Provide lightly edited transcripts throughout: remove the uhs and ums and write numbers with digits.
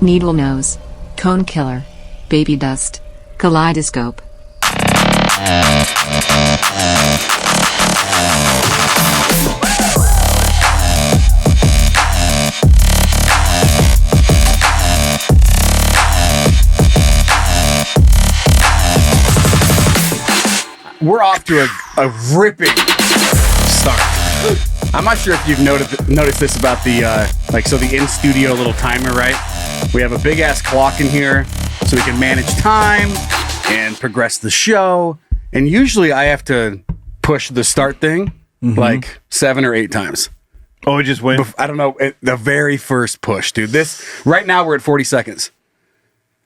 Needle Nose, Cone Killer, Babydust, Kaleidoscope. We're off to a ripping start. I'm not sure if you've noticed this about the the in-studio little timer, right? We have a big-ass clock in here so we can manage time and progress the show. And usually I have to push the start thing like 7 or 8 times. Oh, it just went? I don't know. The very first push, dude. Right now we're at 40 seconds.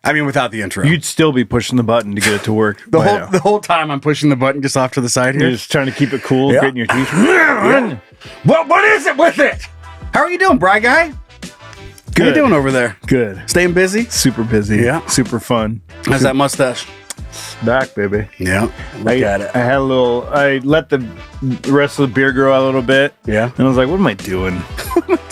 I mean, without the intro. You'd still be pushing the button to get it to work. The whole time I'm pushing the button just off to the side here. You're just trying to keep it cool, gritting your teeth. Yeah. What is it with it? How are you doing, Bri Guy? Good. How you doing over there? Good. Staying busy? Super busy. Yeah. Super fun. How's that mustache? Back, baby. Yeah. Look at it. I let the rest of the beard grow out a little bit. Yeah. And I was like, what am I doing?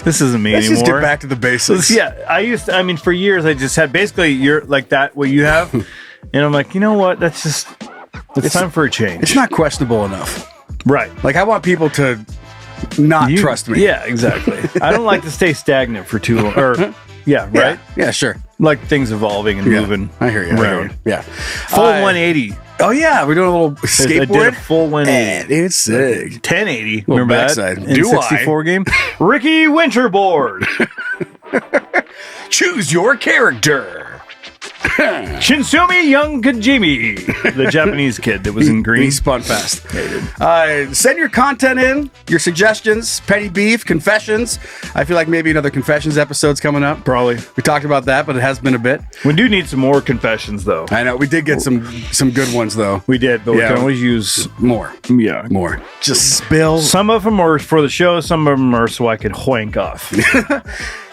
This isn't me anymore. Let's just get back to the basics. Yeah. For years I just had basically what you have. And I'm like, you know what? It's time for a change. It's not questionable enough. Right. Like, I want people to not trust me. Yeah, exactly. I don't like to stay stagnant for too long. Yeah, right? Yeah, sure. Like things evolving and moving. I hear you. Around. Yeah. Full 180. Oh, yeah. We're doing a little skateboard. I did a full 180. It's sick. 1080. Remember backside. that? In 64 game? Ricky Winterboard. Choose your character. Shinsumi Young Kajimi, the Japanese kid that was in green. He spun fast. Send your content in, your suggestions, petty beef, confessions. I feel like maybe another confessions episode's coming up. Probably. We talked about that, but it has been a bit. We do need some more confessions, though. I know. We did get some good ones, though. We did, but we can always use more. Yeah. More. Just spill. Some of them are for the show. Some of them are so I could hoink off.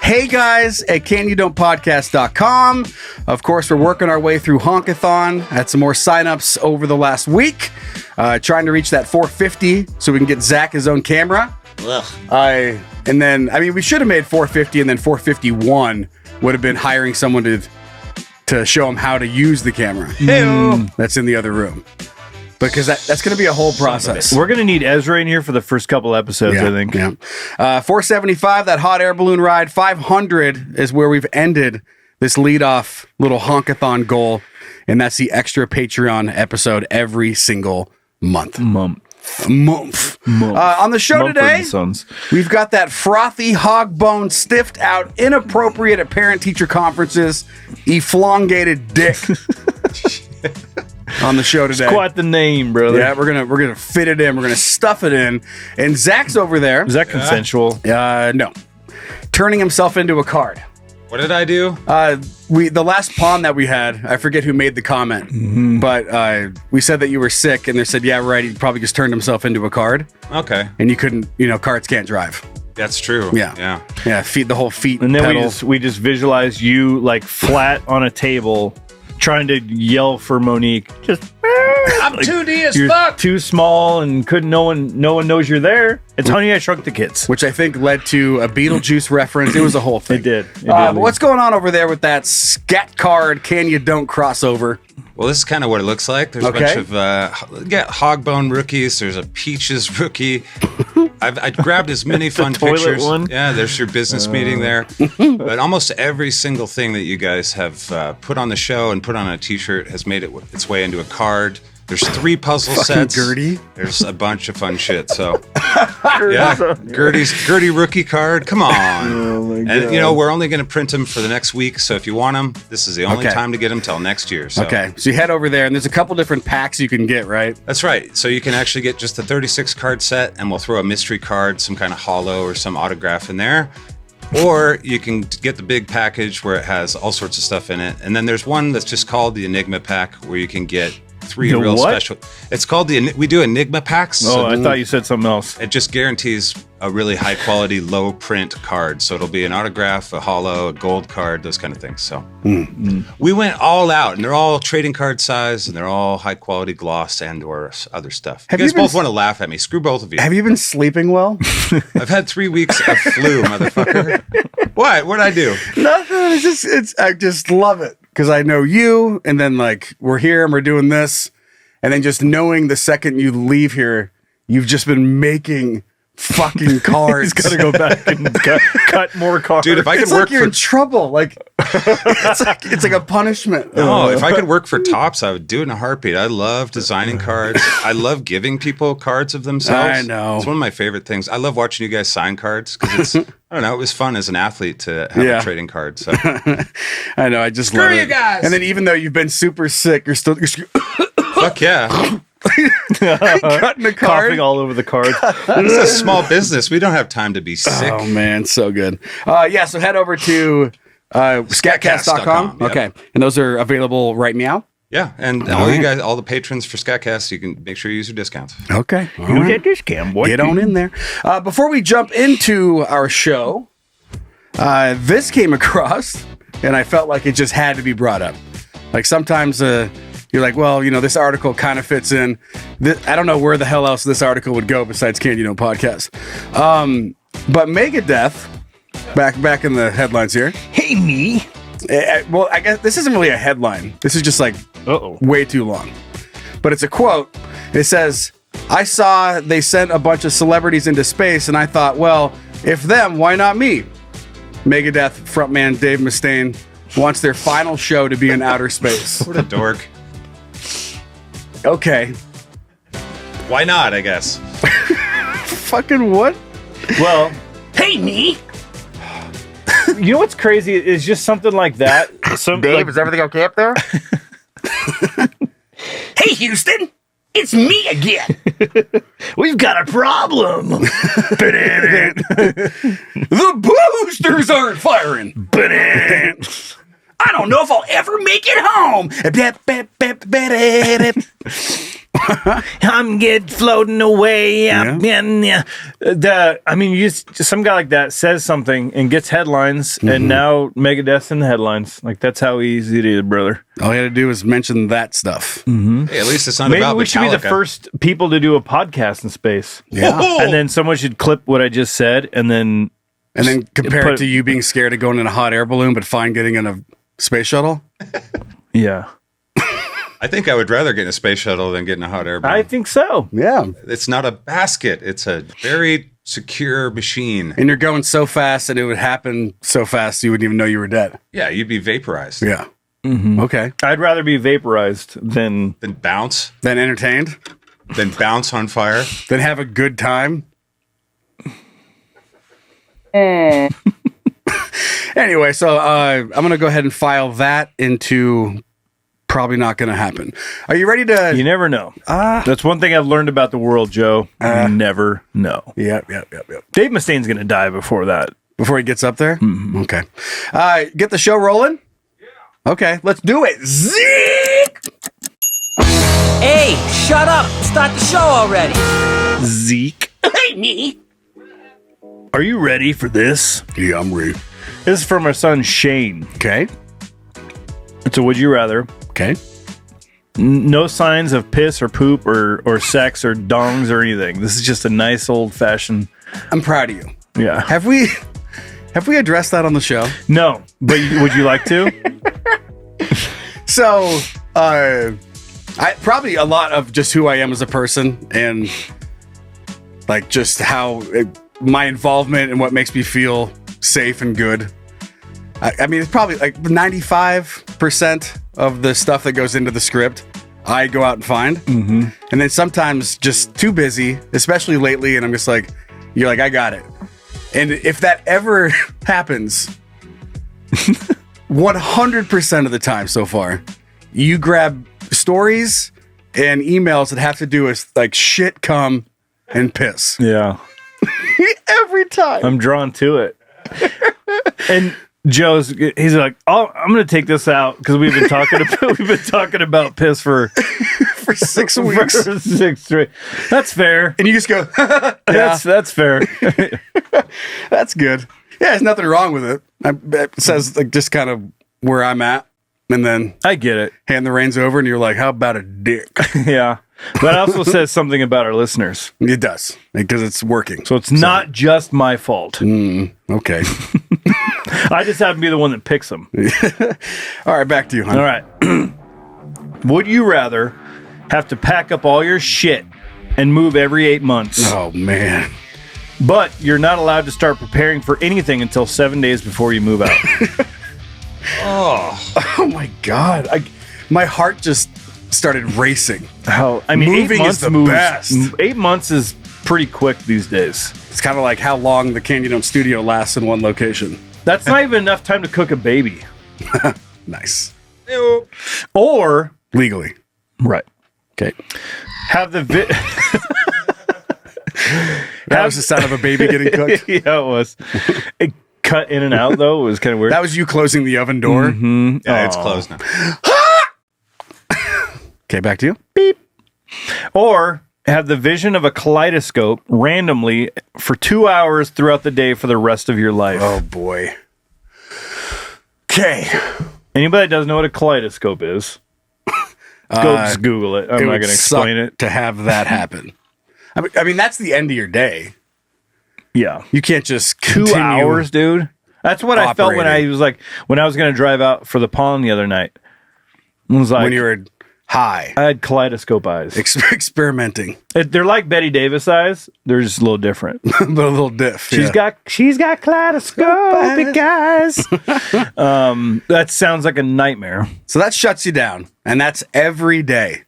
Hey guys at canyoudontpodcast.com. Of course, we're working our way through Honkathon. Had some more signups over the last week. Trying to reach that 450 so we can get Zach his own camera. We should have made 450 and then 451 would have been hiring someone to show him how to use the camera. That's in the other room. Because that's going to be a whole process. We're going to need Ezra in here for the first couple episodes, I think. Yeah. 475, that hot air balloon ride. 500 is where we've ended this lead-off little honkathon goal. And that's the extra Patreon episode every single month. On the show today, we've got that frothy, hog-bone, stiffed out, inappropriate at parent-teacher conferences, elongated dick. On the show today. It's quite the name, brother. Yeah, we're gonna fit it in. We're gonna stuff it in. And Zach's over there. Is that consensual? No. Turning himself into a card. What did I do? The last pawn that we had, I forget who made the comment, but we said that you were sick, and they said, yeah, right. He probably just turned himself into a card. Okay. And you couldn't, cards can't drive. That's true. Yeah. Feet, the whole feet. And then pedal. we just visualized you like flat on a table, trying to yell for Monique. Just I'm 2D as you're fuck. Too small and no one knows you're there. It's Honey, I Shrunk the Kids, which I think led to a Beetlejuice reference. It was a whole thing. It did. But what's going on over there with that scat card? Can you don't crossover? Well, this is kind of what it looks like. There's a bunch of Hogbone rookies. There's a Peaches rookie. I grabbed as many fun pictures. One. Yeah, there's your business meeting there. But almost every single thing that you guys have put on the show and put on a T-shirt has made its way into a card. There's 3 puzzle sets. Gertie. There's a bunch of fun shit. So, yeah, Gertie rookie card. Come on. Oh my God. And we're only going to print them for the next week. So if you want them, this is the only time to get them till next year. So. Okay, so you head over there, and there's a couple different packs you can get, right? That's right. So you can actually get just the 36 card set, and we'll throw a mystery card, some kind of holo or some autograph in there. Or you can get the big package where it has all sorts of stuff in it. And then there's one that's just called the Enigma Pack, where you can get 3 real special. It's called we do Enigma packs. So I thought you said something else. It just guarantees a really high quality, low print card. So it'll be an autograph, a holo, a gold card, those kind of things. So we went all out, and they're all trading card size, and they're all high quality gloss and or other stuff. You guys both want to laugh at me. Screw both of you. Have you been sleeping well? I've had 3 weeks of flu, motherfucker. What? What'd I do? Nothing. I just love it because I know you, and then like we're here and we're doing this, and then just knowing the second you leave here, you've just been making fucking cards. He's got to go back and cut more cards. Dude, if I could It's work like you're for in trouble. Like it's like a punishment. No, if I could work for Topps, I would do it in a heartbeat. I love designing cards. I love giving people cards of themselves. I know. It's one of my favorite things. I love watching you guys sign cards because it's, I don't know, it was fun as an athlete to have a trading card. So I know. I just love it. And then even though you've been super sick, you're still fuck yeah. cutting a card. Coughing all over the cards. It's a small business. We don't have time to be sick. Oh man, so good. Yeah, so head over to scatcast.com. Yep. Okay. And those are available right now. Yeah, and all you guys, all the patrons for Scatcast, you can make sure you use your discounts. Okay. You get this cam, boy. Get on in there. Before we jump into our show, this came across, and I felt like it just had to be brought up. Like sometimes you're like, well, you know, this article kind of fits in. I don't know where the hell else this article would go besides Candy Don't Podcast. But Megadeth, back in the headlines here. Hey, me. Well, I guess this isn't really a headline. This is just like way too long. But it's a quote. It says, I saw they sent a bunch of celebrities into space, and I thought, well, if them, why not me? Megadeth frontman Dave Mustaine wants their final show to be in outer space. What a dork. Okay. Why not, I guess? Fucking what? Well, Hey, me. you know what's crazy is just something like that. Is everything okay up there? Hey, Houston. It's me again. We've got a problem. The boosters aren't firing. I don't know if I'll ever make it home. I'm floating away. I mean, you just some guy like that says something and gets headlines, and now Megadeth's in the headlines. Like that's how easy it is, brother. All you had to do was mention that stuff. Hey, at least it's not Maybe about we should be the Metallica. first people to do a podcast in space. Yeah. And then someone should clip what I just said, and then Compare it to you being scared of going in a hot air balloon, but fine getting in a space shuttle. yeah, I think I would rather get in a space shuttle than get in a hot air balloon. I think so. Yeah. It's not a basket. It's a very secure machine. And you're going so fast and it would happen so fast you wouldn't even know you were dead. Yeah, you'd be vaporized. Yeah. Okay. I'd rather be vaporized than Then bounce. Then entertained. Then bounce on fire. Then have a good time. Anyway, so I'm going to go ahead and file that into probably not going to happen. Are you ready to... you never know. That's one thing I've learned about the world, Joe. You never know. Yep. Dave Mustaine's going to die before that. Before he gets up there? Okay. Get the show rolling? Yeah. Okay, let's do it. Zeke! Hey, shut up. Start the show already. Zeke, Hey, me. are you ready for this? Yeah, I'm ready. This is from our son Shane. Okay. It's a would you rather. Okay. No signs of piss or poop or sex or dongs or anything. This is just a nice old fashioned. I'm proud of you. Yeah. Have we addressed that on the show? No, but would you like to? So, I probably a lot of just who I am as a person and like just how my involvement and what makes me feel safe and good. I mean, it's probably like 95% of the stuff that goes into the script, I go out and find. Mm-hmm. And then sometimes just too busy, especially lately. And I'm just like, you're like, I got it. And if that ever happens, 100% of the time so far, you grab stories and emails that have to do with like shit, cum, and piss. Yeah. Every time. I'm drawn to it. And he's like, oh, I'm going to take this out because we've been talking about piss for 6 weeks. for 6 straight. That's fair. And you just go, yeah, That's fair. that's good. Yeah, there's nothing wrong with it. It says like just kind of where I'm at. And then I get it. hand the reins over and you're like, how about a dick? Yeah. That also says something about our listeners. It does, because it's working. So it's not just my fault. Okay. I just happen to be the one that picks them. All right, back to you, hon. All right. Would you rather have to pack up all your shit and move every 8 months, Oh, man. but you're not allowed to start preparing for anything until 7 days before you move out? Oh, my God. My heart just started racing. moving 8 months is the best. 8 months is pretty quick these days. It's kind of like how long the Candy Dome studio lasts in one location. That's not even enough time to cook a baby. Nice. Or, Legally. right, Okay. have the That was the sound of a baby getting cooked. Yeah, it was. It cut in and out, though. It was kind of weird. That was you closing the oven door. Yeah, it's closed now. Okay, back to you. Or have the vision of a kaleidoscope randomly for 2 hours throughout the day for the rest of your life. Oh, boy. Okay. Anybody that doesn't know what a kaleidoscope is, go just Google it. I'm not going to explain it. To have that happen. I mean, that's the end of your day. Yeah. You can't just 2 continue. hours, dude. That's what I felt when I operating. was like, when I was going to drive out for the pond the other night. It was like, When you were high. I had kaleidoscope eyes. Experimenting. They're like Betty Davis eyes. They're just a little different. But a little diff. She's got kaleidoscopic eyes. That sounds like a nightmare. So that shuts you down. And that's every day.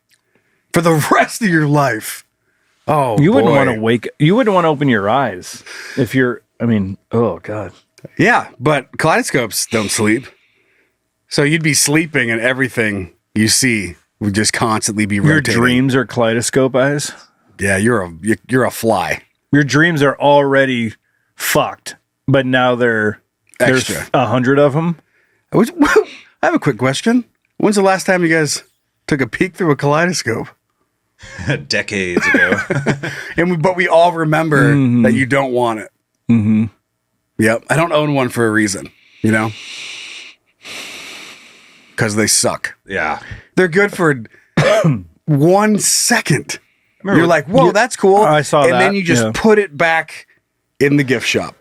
For the rest of your life. Oh, You wouldn't boy. want to wake. You wouldn't want to open your eyes if you're. I mean, oh god. Yeah, but kaleidoscopes don't sleep. So you'd be sleeping and everything you see would just constantly be Your rotating. dreams are kaleidoscope eyes. Yeah, you're a fly. Your dreams are already fucked, but now there's Extra. 100 of them. I have a quick question. When's the last time you guys took a peek through a kaleidoscope? Decades ago. But we all remember that you don't want it. Mm-hmm. Yep. I don't own one for a reason, you know? Because they suck. Yeah. They're good for 1 second. You're like, whoa, that's cool. I saw and that, then you just yeah. put it back in the gift shop.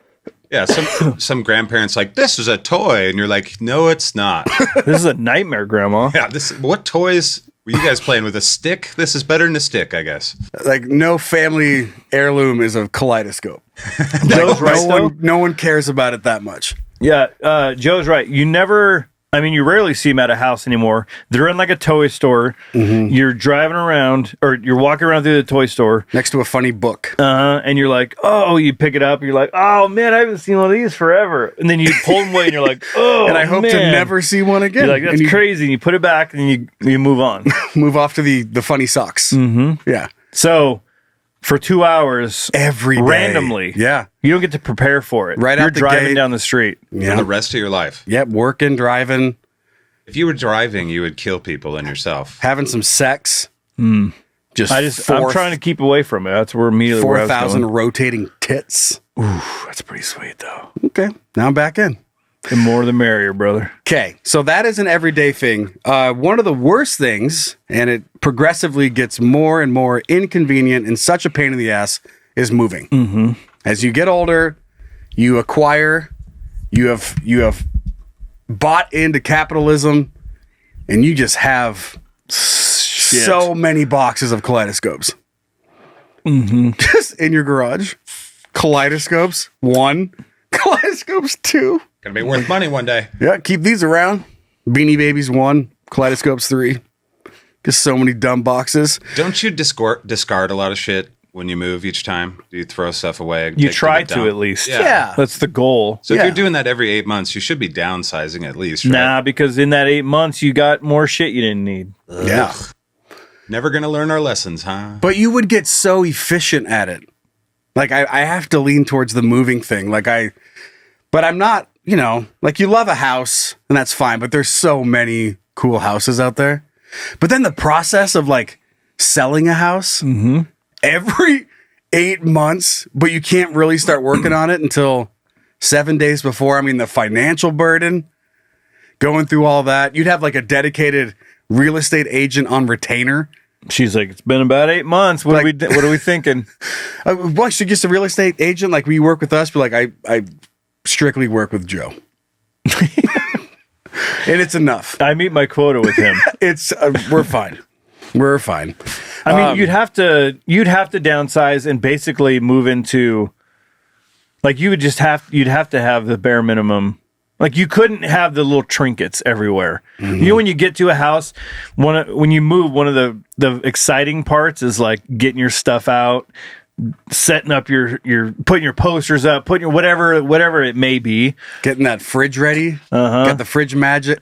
Yeah. Some grandparents like, this is a toy. And you're like, no, it's not. This is a nightmare, Grandma. Yeah. What toys were you guys playing with? A stick? This is better than a stick, I guess. Like, no family heirloom is a kaleidoscope. Joe's right, though. No one cares about it that much. Yeah, Joe's right. You rarely see them at a house anymore. They're in like a toy store. You're driving around, or you're walking around through the toy store, Next to a funny book. and you're like, oh, you pick it up, and you're like, oh man, I haven't seen one of these forever. And then you pull them away, and you're like, oh, And I hope to man. never see one again. You're like, that's and you crazy. And you put it back, and you move on. move off to the funny socks. Mm-hmm. Yeah. So for 2 hours, Every day. randomly, Yeah. you don't get to prepare for it. Right You're out the driving gate. down the street. For Yeah. the rest of your life. Yep. Working, driving, If you were driving, you would kill people and yourself. having some sex. Just I'm trying to keep away from it. That's where immediately where I was 4,000 going. rotating tits. That's pretty sweet though. Okay. Now I'm back in. The more the merrier, brother. Okay, so that is an everyday thing. One of the worst things, and it progressively gets more and more inconvenient and such a pain in the ass, is moving. Mm-hmm. As you get older, you acquire, you have bought into capitalism, and you just have so many boxes of kaleidoscopes. Just in your garage. Kaleidoscopes, 1. Kaleidoscopes, 2. Gonna be worth money one day. Yeah, keep these around. Beanie Babies 1, Kaleidoscopes 3. Just so many dumb boxes. Don't you discard a lot of shit when you move each time? Do you throw stuff away? You take try the to dump? at least. Yeah. That's the goal. So if Yeah. you're doing that every 8 months, you should be downsizing at least, right? Nah, because in that 8 months, you got more shit you didn't need. Yeah. Never gonna learn our lessons, huh? But you would get so efficient at it. Like, I have to lean towards the moving thing. But I'm not, like, you love a house, and that's fine, but there's so many cool houses out there. But then the process of, like, selling a house every 8 months, but you can't really start working on it until 7 days before. I mean, the financial burden, going through all that. You'd have, like, a dedicated real estate agent on retainer She's like, it's been about 8 months. What are we thinking? Well, should just a real estate agent like we work with us, but like I strictly work with Joe. And it's enough. I meet my quota with him. It's we're fine. We're fine. I mean, you'd have to downsize and basically move into, like, you'd have to have the bare minimum. Like, you couldn't have the little trinkets everywhere. Mm-hmm. You know, when you get to a house, when you move, one of the exciting parts is like getting your stuff out, setting up your putting your posters up, putting your whatever it may be, Getting that fridge ready. Got the fridge magnets,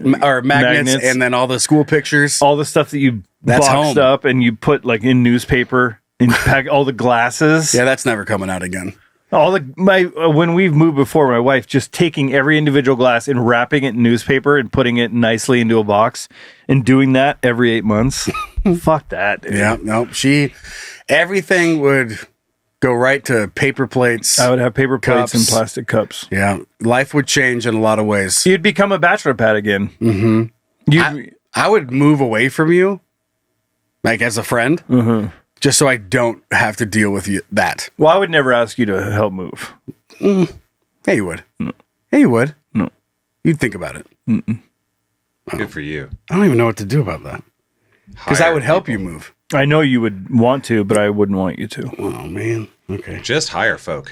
and then all the school pictures. all the stuff that you That's boxed home. up and you put like in newspaper and pack all the glasses. Yeah, that's never coming out again. When we've moved before, my wife just taking every individual glass and wrapping it in newspaper and putting it nicely into a box and doing that every 8 months. Fuck that, dude. Yeah, no, everything would go right to paper plates. I would have paper plates Cups. and plastic cups. Yeah, life would change in a lot of ways. You'd become a bachelor pad again. Mm-hmm. I would move away from you, like as a friend, just so I don't have to deal with that. Well, I would never ask you to help move. Yeah, you would. No. Yeah, you would. No. You'd think about it. Good for you. I don't even know what to do about that. Because I Hire would help people. you move. I know you would want to, but I wouldn't want you to. Oh, man. Okay. Just hire folk.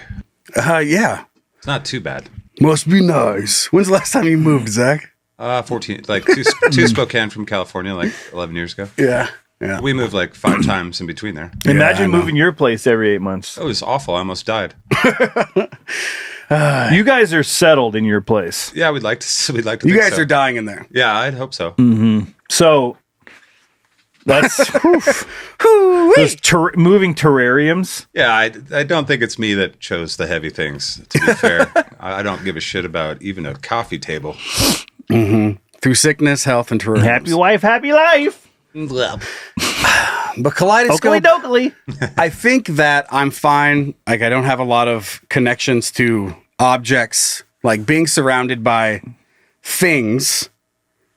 Yeah. It's not too bad. Must be nice. When's the last time you moved, Zach? 14, like two Spokane from California, like 11 years ago. Yeah. Yeah. We moved like 5 times in between there. Imagine I know. moving your place every 8 months. It was awful. I almost died. You guys are settled in your place. Yeah, we'd like to. You think guys so. are dying in there. Yeah, I'd hope so. So that's those moving terrariums. Yeah, I don't think it's me that chose the heavy things. To be fair, I don't give a shit about even a coffee table. Through sickness, health, and terrariums. Happy wife, happy life. But Kaleidoscope, Oakley I think that I'm fine. Like, I don't have a lot of connections to objects. Like, being surrounded by things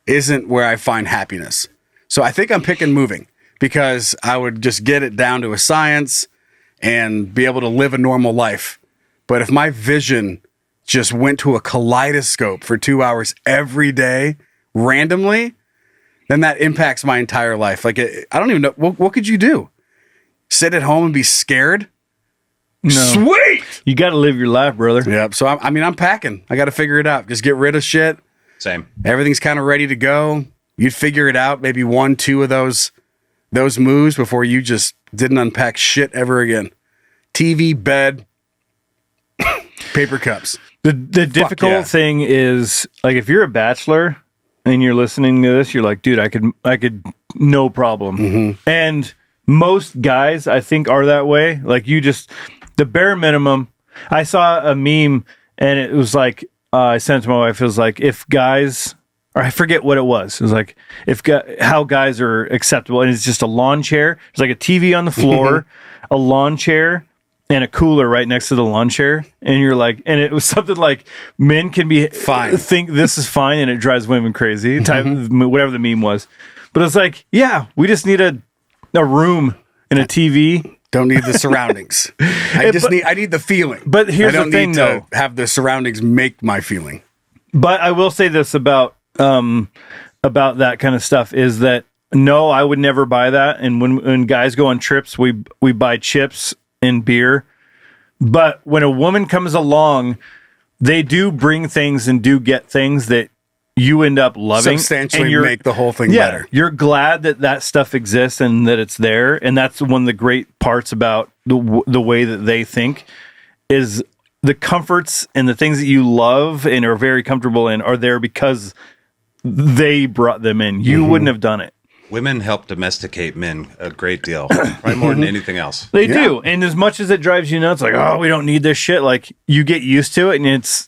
isn't where I find happiness. So I think I'm picking moving because I would just get it down to a science and be able to live a normal life. But if my vision just went to a kaleidoscope for 2 hours every day randomly, then that impacts my entire life. Like, I don't even know. What could you do? Sit at home and be scared? No. Sweet! You got to live your life, brother. Yep. So, I'm packing. I got to figure it out. Just get rid of shit. Same. Everything's kind of ready to go. You'd figure it out. Maybe 1-2 of those moves before you just didn't unpack shit ever again. TV, bed, paper cups. The difficult yeah. thing is, like, if you're a bachelor and you're listening to this, you're like, dude, I could no problem. And most guys, I think, are that way. Like, you just, the bare minimum. I saw a meme and it was like, I sent it to my wife. It was like, if guys, or I forget what it was. It was like, how guys are acceptable. And it's just a lawn chair. There's like a TV on the floor, a lawn chair, and a cooler right next to the lawn chair. And you're like, and it was something like, men can be Fine. think this is fine, and it drives women crazy. Whatever the meme was. But it's like, yeah, we just need a room and a TV. Don't need the surroundings. I need the feeling. But here's I don't the thing, need though. to have the surroundings make my feeling. But I will say this about that kind of stuff is that, no, I would never buy that. And when guys go on trips, we buy chips and beer. But when a woman comes along, they do bring things and do get things that you end up loving. Substantially make the whole thing yeah, better. You're glad that stuff exists and that it's there. And that's one of the great parts about the way that they think is the comforts and the things that you love and are very comfortable in are there because they brought them in. You wouldn't have done it. Women help domesticate men a great deal, probably more than anything else. They do. And as much as it drives you nuts, like, oh, we don't need this shit, like, you get used to it. And it's,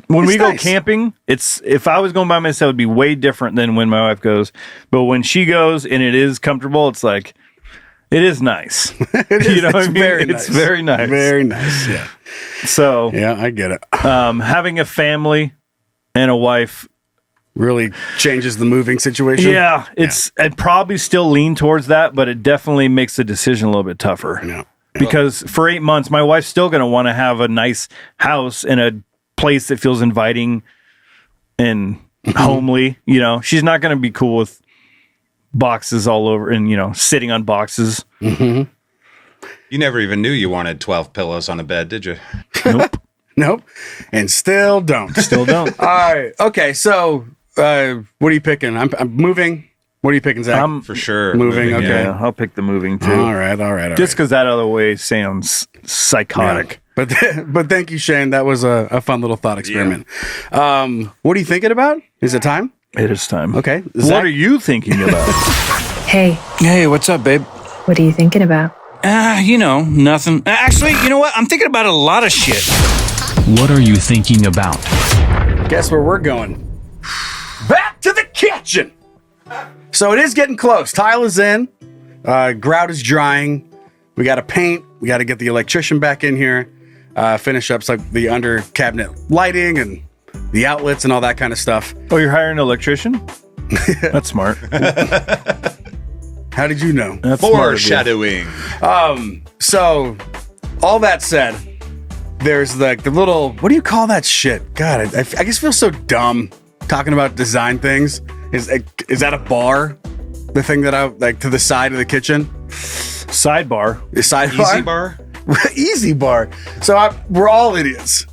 when we go nice. camping, if I was going by myself, it would be way different than when my wife goes. But when she goes and it is comfortable, it's like, it is nice. You know what I mean? Very It's nice. very nice. Very nice. Yeah. So, Yeah, I get it. having a family and a wife really changes the moving situation. Yeah, I'd probably still lean towards that, but it definitely makes the decision a little bit tougher. Yeah. Because for 8 months, my wife's still going to want to have a nice house and a place that feels inviting and homely. You know, she's not going to be cool with boxes all over and, you know, sitting on boxes. You never even knew you wanted 12 pillows on a bed, did you? Nope. Nope. And still don't. Still don't. All right. Okay. So, what are you picking? I'm moving. What are you picking, Zach? For sure. Moving, okay. Yeah, I'll pick the moving too. All right. Just because that other way sounds psychotic. Yeah. But thank you, Shane. That was a fun little thought experiment. What are you thinking about? Is it time? It is time. Okay. What Zach? are you thinking about? Hey, Hey, what's up, babe? what are you thinking about? You know, nothing. Actually, you know what? I'm thinking about a lot of shit. What are you thinking about? Guess where we're going? Back to the kitchen. So it is getting close. Tile is in. Grout is drying. We got to paint. We got to get the electrician back in here. Finish up like the under cabinet lighting and the outlets and all that kind of stuff. Oh, you're hiring an electrician? That's smart. How did you know? That's smart of you. Foreshadowing. So all that said, there's like the little, what do you call that shit? God, I just feel so dumb talking about design things. Is that a bar? The thing that I like to the side of the kitchen? Sidebar. The sidebar? Easy bar? Easy bar. So we're all idiots.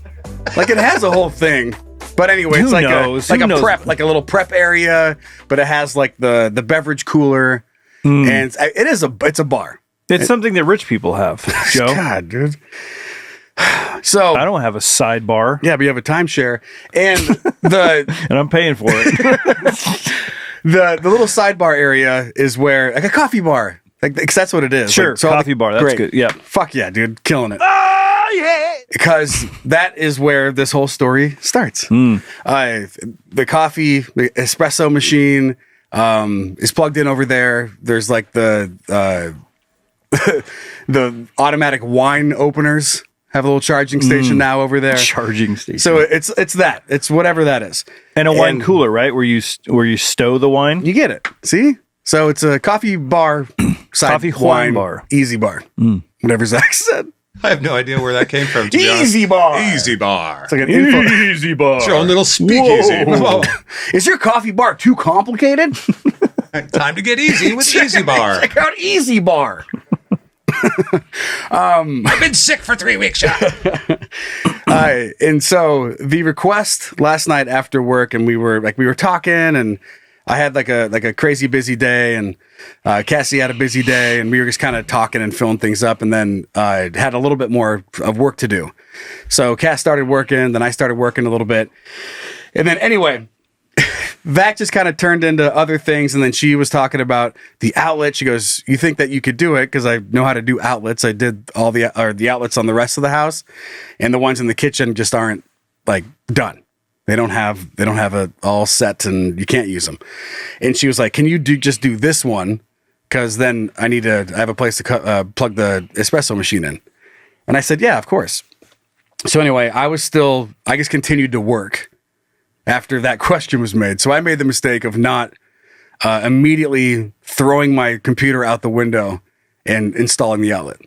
Like it has a whole thing. But anyway, it's Who like knows? a like Who a knows? prep, like a little prep area, but it has like the beverage cooler. And it's a bar. It's something that rich people have, Joe. God, dude. So I don't have a sidebar, yeah, but you have a timeshare. And and I'm paying for it. the little sidebar area is where like a coffee bar. Like 'cause that's what it is. Sure, Like, so all coffee bar. That's great. good. Yeah. Fuck yeah, dude. Killing it. Oh yeah. Because that is where this whole story starts. The coffee, the espresso machine is plugged in over there. There's like the the automatic wine openers have a little charging station now over there. Charging station. So it's that. It's whatever that is. And a wine And- cooler, right? Where you stow the wine. You get it. See? So it's a coffee bar, side Coffee wine wine bar. easy bar. Whatever Zach said. I have no idea where that came from. To be Easy honest. bar. Easy bar. It's like an info. Easy bar. It's your own little speakeasy. Whoa. Is your coffee bar too complicated? Time to get easy with Easy Bar. Check out Easy Bar. I've been sick for 3 weeks. And so the request last night after work, and we were talking, and I had like a crazy busy day, and Cassie had a busy day, and we were just kind of talking and filling things up, and then I had a little bit more of work to do. So Cass started working, then I started working a little bit, and then anyway, that just kind of turned into other things. And then she was talking about the outlet. She goes, "You think that you could do it?" Because I know how to do outlets. I did all the outlets on the rest of the house, and the ones in the kitchen just aren't like done. They don't have it all set, and you can't use them. And she was like, "Can you just do this one? Because then I have a place to plug the espresso machine in." And I said, "Yeah, of course." So anyway, I just continued to work after that question was made. So I made the mistake of not immediately throwing my computer out the window and installing the outlet.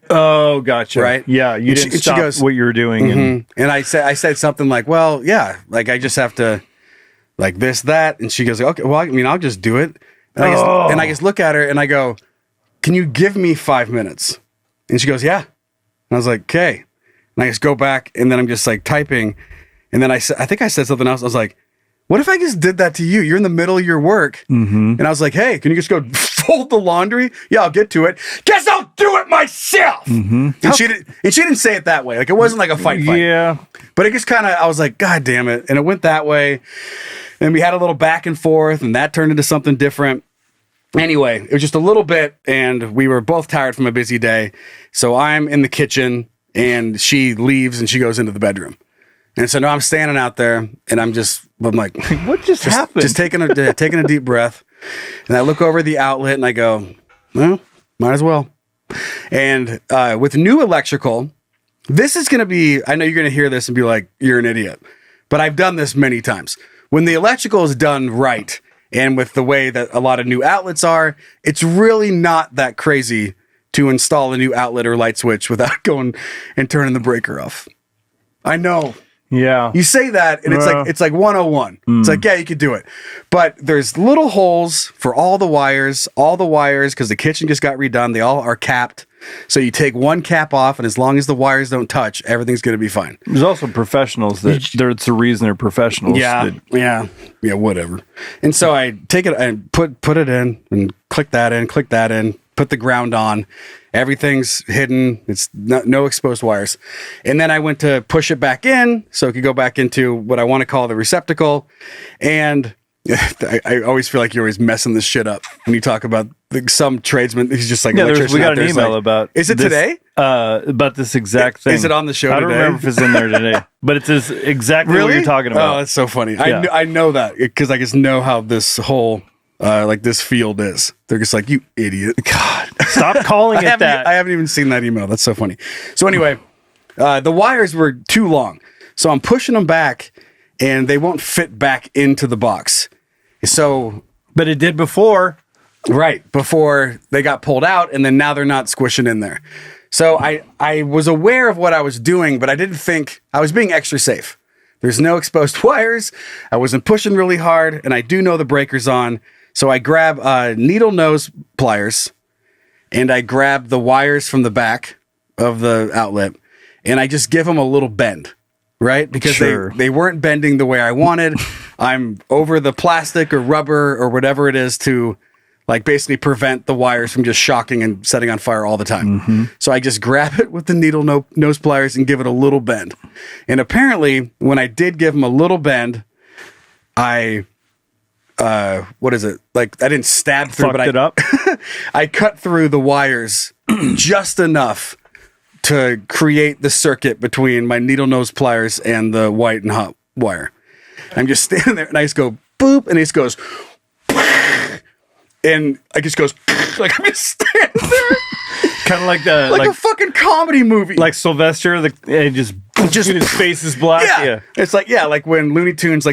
Oh, gotcha. Right? Yeah, you And didn't she stop goes, what you were doing. And And I said something like, "Well, yeah, like I just have to like this, that." And she goes, "Okay, well, I mean, I'll just do it." And I just look at her and I go, "Can you give me 5 minutes?" And she goes, "Yeah." And I was like, "Okay." And I just go back, and then I'm just like typing. And then I think I said something else. I was like, "What if I just did that to you? You're in the middle of your work." And I was like, "Hey, can you just go fold the laundry?" "Yeah, I'll get to it." "Guess I'll do it myself." And she didn't say it that way. Like it wasn't like a fight. Yeah. But it just kind of, I was like, "God damn it." And it went that way. And we had a little back and forth, and that turned into something different. Anyway, it was just a little bit, and we were both tired from a busy day. So I'm in the kitchen, and she leaves, and she goes into the bedroom. And so now I'm standing out there, and I'm like, What just happened? just taking a deep breath. And I look over the outlet, and I go, "Well, might as well." And with new electrical, this is going to be, I know you're going to hear this and be like, "You're an idiot." But I've done this many times. when the electrical is done right, and with the way that a lot of new outlets are, it's really not that crazy to install a new outlet or light switch without going and turning the breaker off. I know. Yeah. You say that, and it's like 101. It's like, yeah, you could do it. But there's little holes for all the wires, because the kitchen just got redone. They all are capped. So you take one cap off, and as long as the wires don't touch, everything's going to be fine. There's also professionals it's the reason they're professionals. Yeah, whatever. And so I take it and put it in and click that in, put the ground on. Everything's hidden. It's no exposed wires. And then I went to push it back in so it could go back into what I want to call the receptacle. And I always feel like you're always messing this shit up when you talk about some tradesman. He's just like, we got an email about. Is it this, today? About this exact thing. Is it on the show today? I don't remember if it's in there today, but it's exactly what you're talking about. Oh, that's so funny. Yeah. I know that because I just know how this whole this field is. They're just like, you idiot. God, stop calling it that. I haven't even seen that email. That's so funny. So anyway, the wires were too long, so I'm pushing them back, and they won't fit back into the box. So, but it did before. Right, before they got pulled out, and then now they're not squishing in there. So I was aware of what I was doing, but I didn't think I was being extra safe. There's no exposed wires. I wasn't pushing really hard, and I do know the breaker's on. So I grab needle nose pliers, and I grab the wires from the back of the outlet, and I just give them a little bend, right? Because they weren't bending the way I wanted. I'm over the plastic or rubber or whatever it is to like basically prevent the wires from just shocking and setting on fire all the time. Mm-hmm. So I just grab it with the needle nose pliers and give it a little bend. And apparently when I did give them a little bend, what is it? Like I didn't stab through, but I cut through the wires just enough to create the circuit between my needle nose pliers and the white and hot wire. I'm just standing there and I just go boop, and it just goes, and I just goes like I'm just standing there, kind of like a fucking comedy movie, like Sylvester. Just his face is black. Yeah. It's like when Looney Tunes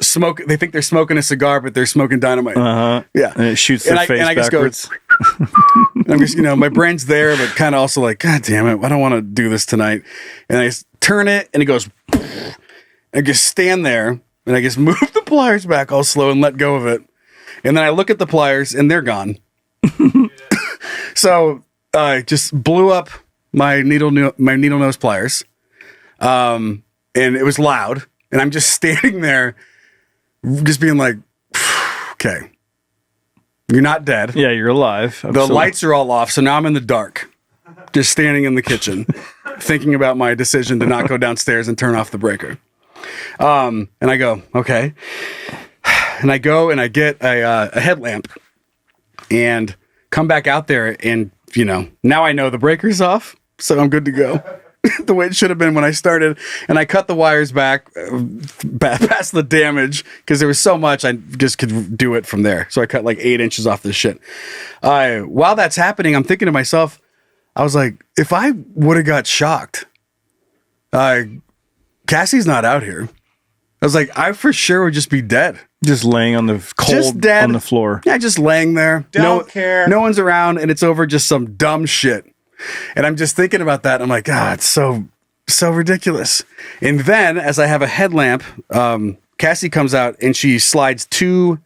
smoke. They think they're smoking a cigar, but they're smoking dynamite. Yeah, and it shoots their face backwards. I'm just my brain's there, but kind of also like, God damn it, I don't want to do this tonight. And I turn it, and it goes. I just stand there, and I just move the pliers back all slow and let go of it. And then I look at the pliers, and they're gone. So I just blew up my needle nose pliers. And it was loud, and I'm just standing there just being like, okay, you're not dead. Yeah, you're alive. The lights are all off, so now I'm in the dark, just standing in the kitchen, thinking about my decision to not go downstairs and turn off the breaker. And I go, okay. And I go and I get a headlamp and come back out there, and, now I know the breaker's off, so I'm good to go. The way it should have been when I started, and I cut the wires back past the damage because there was so much I just could do it from there. So I cut like 8 inches off this shit. While that's happening, I'm thinking to myself, I was like, if I would have got shocked, Cassie's not out here. I was like, I for sure would just be dead. Just laying on the cold on the floor. Yeah, just laying there. Don't care. No one's around, and it's over just some dumb shit. And I'm just thinking about that. I'm like, it's so ridiculous. And then as I have a headlamp, Cassie comes out and she slides 2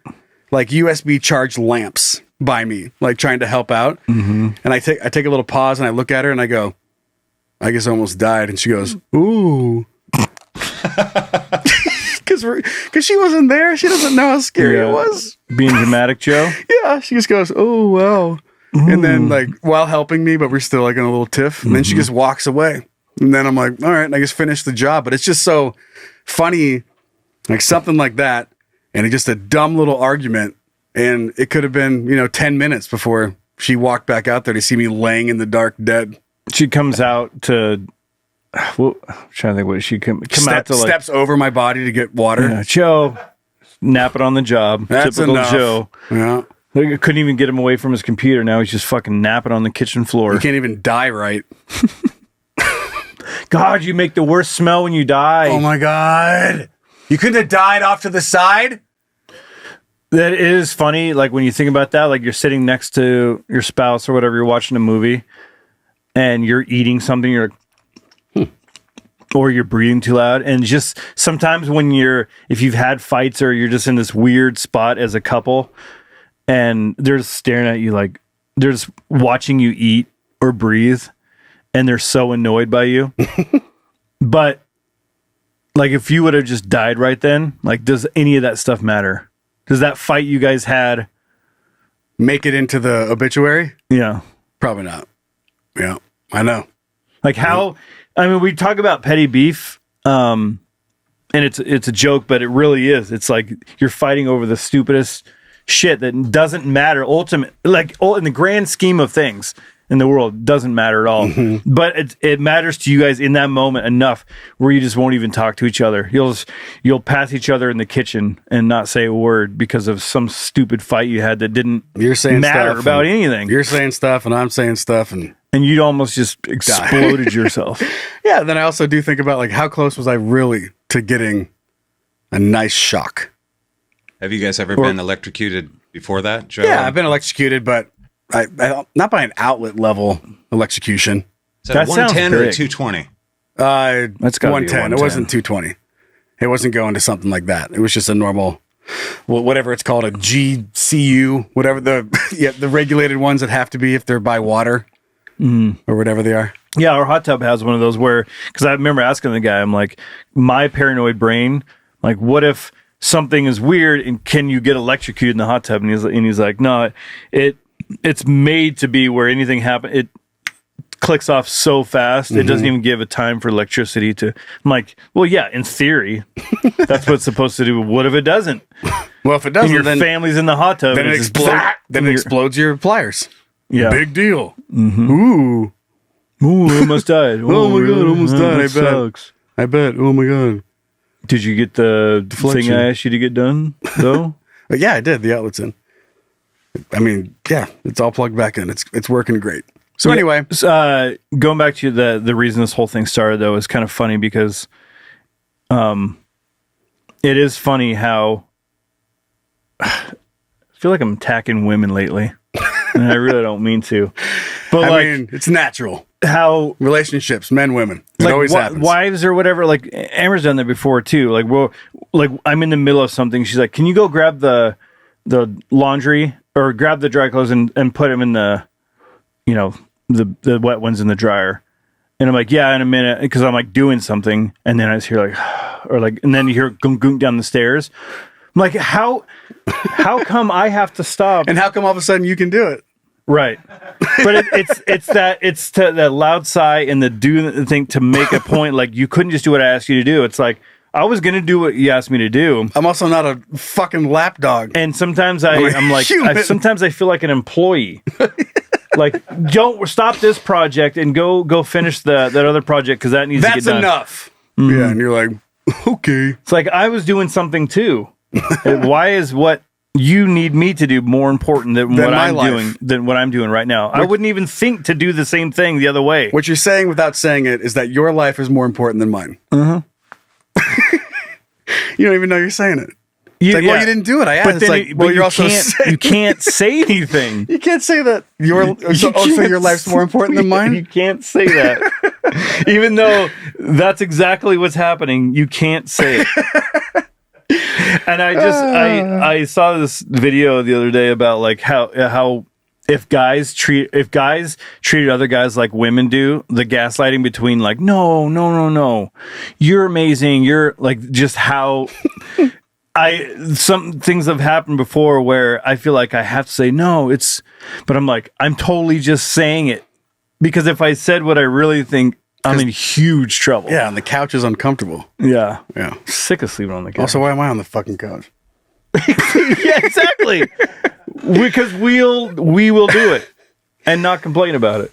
like USB charged lamps by me, like trying to help out. Mm-hmm. And I take a little pause and I look at her and I go, I guess I almost died. And she goes, ooh. Because she wasn't there. She doesn't know how scary it was. Being dramatic, Joe? Yeah. She just goes, oh, wow. And then like while helping me, but we're still like in a little tiff. And then she just walks away. And then I'm like, all right, and I just finished the job. But it's just so funny, like something like that. And it's just a dumb little argument. And it could have been, 10 minutes before she walked back out there to see me laying in the dark dead. She comes out to, I'm trying to think what she come out to, like, steps over my body to get water. Yeah, Joe, napping on the job. That's typical enough. Joe. Yeah. I couldn't even get him away from his computer. Now he's just fucking napping on the kitchen floor. You can't even die right. God, you make the worst smell when you die. Oh my God. You couldn't have died off to the side? That is funny. Like when you think about that, like you're sitting next to your spouse or whatever, you're watching a movie and you're eating something, or you're breathing too loud. And just sometimes if you've had fights or you're just in this weird spot as a couple and they're just staring at you, like they're just watching you eat or breathe and they're so annoyed by you. But like if you would have just died right then, like does any of that stuff matter? Does that fight you guys had make it into the obituary? Yeah. Probably not. Yeah, I know. Like how, I mean, we talk about petty beef, and it's a joke, but it really is. It's like you're fighting over the stupidest shit that doesn't matter. In the grand scheme of things in the world, doesn't matter at all. Mm-hmm. But it matters to you guys in that moment enough where you just won't even talk to each other. You'll pass each other in the kitchen and not say a word because of some stupid fight you had that didn't matter about anything. You're saying stuff and I'm saying stuff and you almost just exploded yourself. Yeah. Then I also do think about like how close was I really to getting a nice shock? Have you guys ever been electrocuted before that, Joe? Yeah, I've been electrocuted, but I not by an outlet level electrocution. Is that 110 or 220? That's got 110. It wasn't 220. It wasn't going to something like that. It was just a normal, whatever it's called, a GCU, whatever the regulated ones that have to be if they're by water or whatever they are. Yeah, our hot tub has one of those because I remember asking the guy, I'm like, my paranoid brain, like, what if something is weird and can you get electrocuted in the hot tub? And he's like, no, it's made to be where anything happens, it clicks off so fast. It doesn't even give a time for electricity to. I'm like, well, yeah, in theory, that's what it's supposed to do. But what if it doesn't? Well, if it doesn't, and your family's in the hot tub, then it explodes your pliers. Yeah, big deal. Ooh, I almost died. Oh my god, almost died. I bet. Sucks. I bet. Oh my god. Did you get the thing I asked you to get done though? Yeah, I did. The outlet's in. I mean, yeah, it's all plugged back in. It's working great. So anyway, going back to the reason this whole thing started though is kind of funny because, it is funny how I feel like I'm attacking women lately, and I really don't mean to. But I mean, it's natural. How relationships, men, women, it always happens. Wives or whatever. Like Amber's done that before too. Like I'm in the middle of something. She's like, "Can you go grab the laundry or grab the dry clothes and put them in the, the wet ones in the dryer?" And I'm like, "Yeah, in a minute," because I'm like doing something, and then I just hear and then you hear gunk gunk down the stairs. I'm like, how come I have to stop? And how come all of a sudden you can do it? Right. But it's that loud sigh and the do the thing to make a point. Like you couldn't just do what I asked you to do. It's like I was gonna do what you asked me to do. I'm also not a fucking lapdog. And sometimes sometimes I feel like an employee. Like, don't stop this project and go finish that other project because that needs to get done. That's enough. Mm-hmm. Yeah, and you're like, okay. It's like I was doing something too. Why is what you need me to do more important than what I'm doing right now? I wouldn't even think to do the same thing the other way. What you're saying without saying it is that your life is more important than mine. You don't even know you're saying it. It's like, well, you didn't do it. I asked. But then you can't say anything. You can't say that so your life's more important than mine. You can't say that, even though that's exactly what's happening. You can't say it. And I saw this video the other day about like how if guys treated other guys like women do, the gaslighting between like no, you're amazing, you're like just how. Some things have happened before where I feel like I have to say no, but I'm like, I'm totally just saying it because if I said what I really think, I'm in huge trouble. Yeah, and the couch is uncomfortable. Yeah. Yeah. Sick of sleeping on the couch. Also, why am I on the fucking couch? Yeah, exactly. Because we will do it and not complain about it.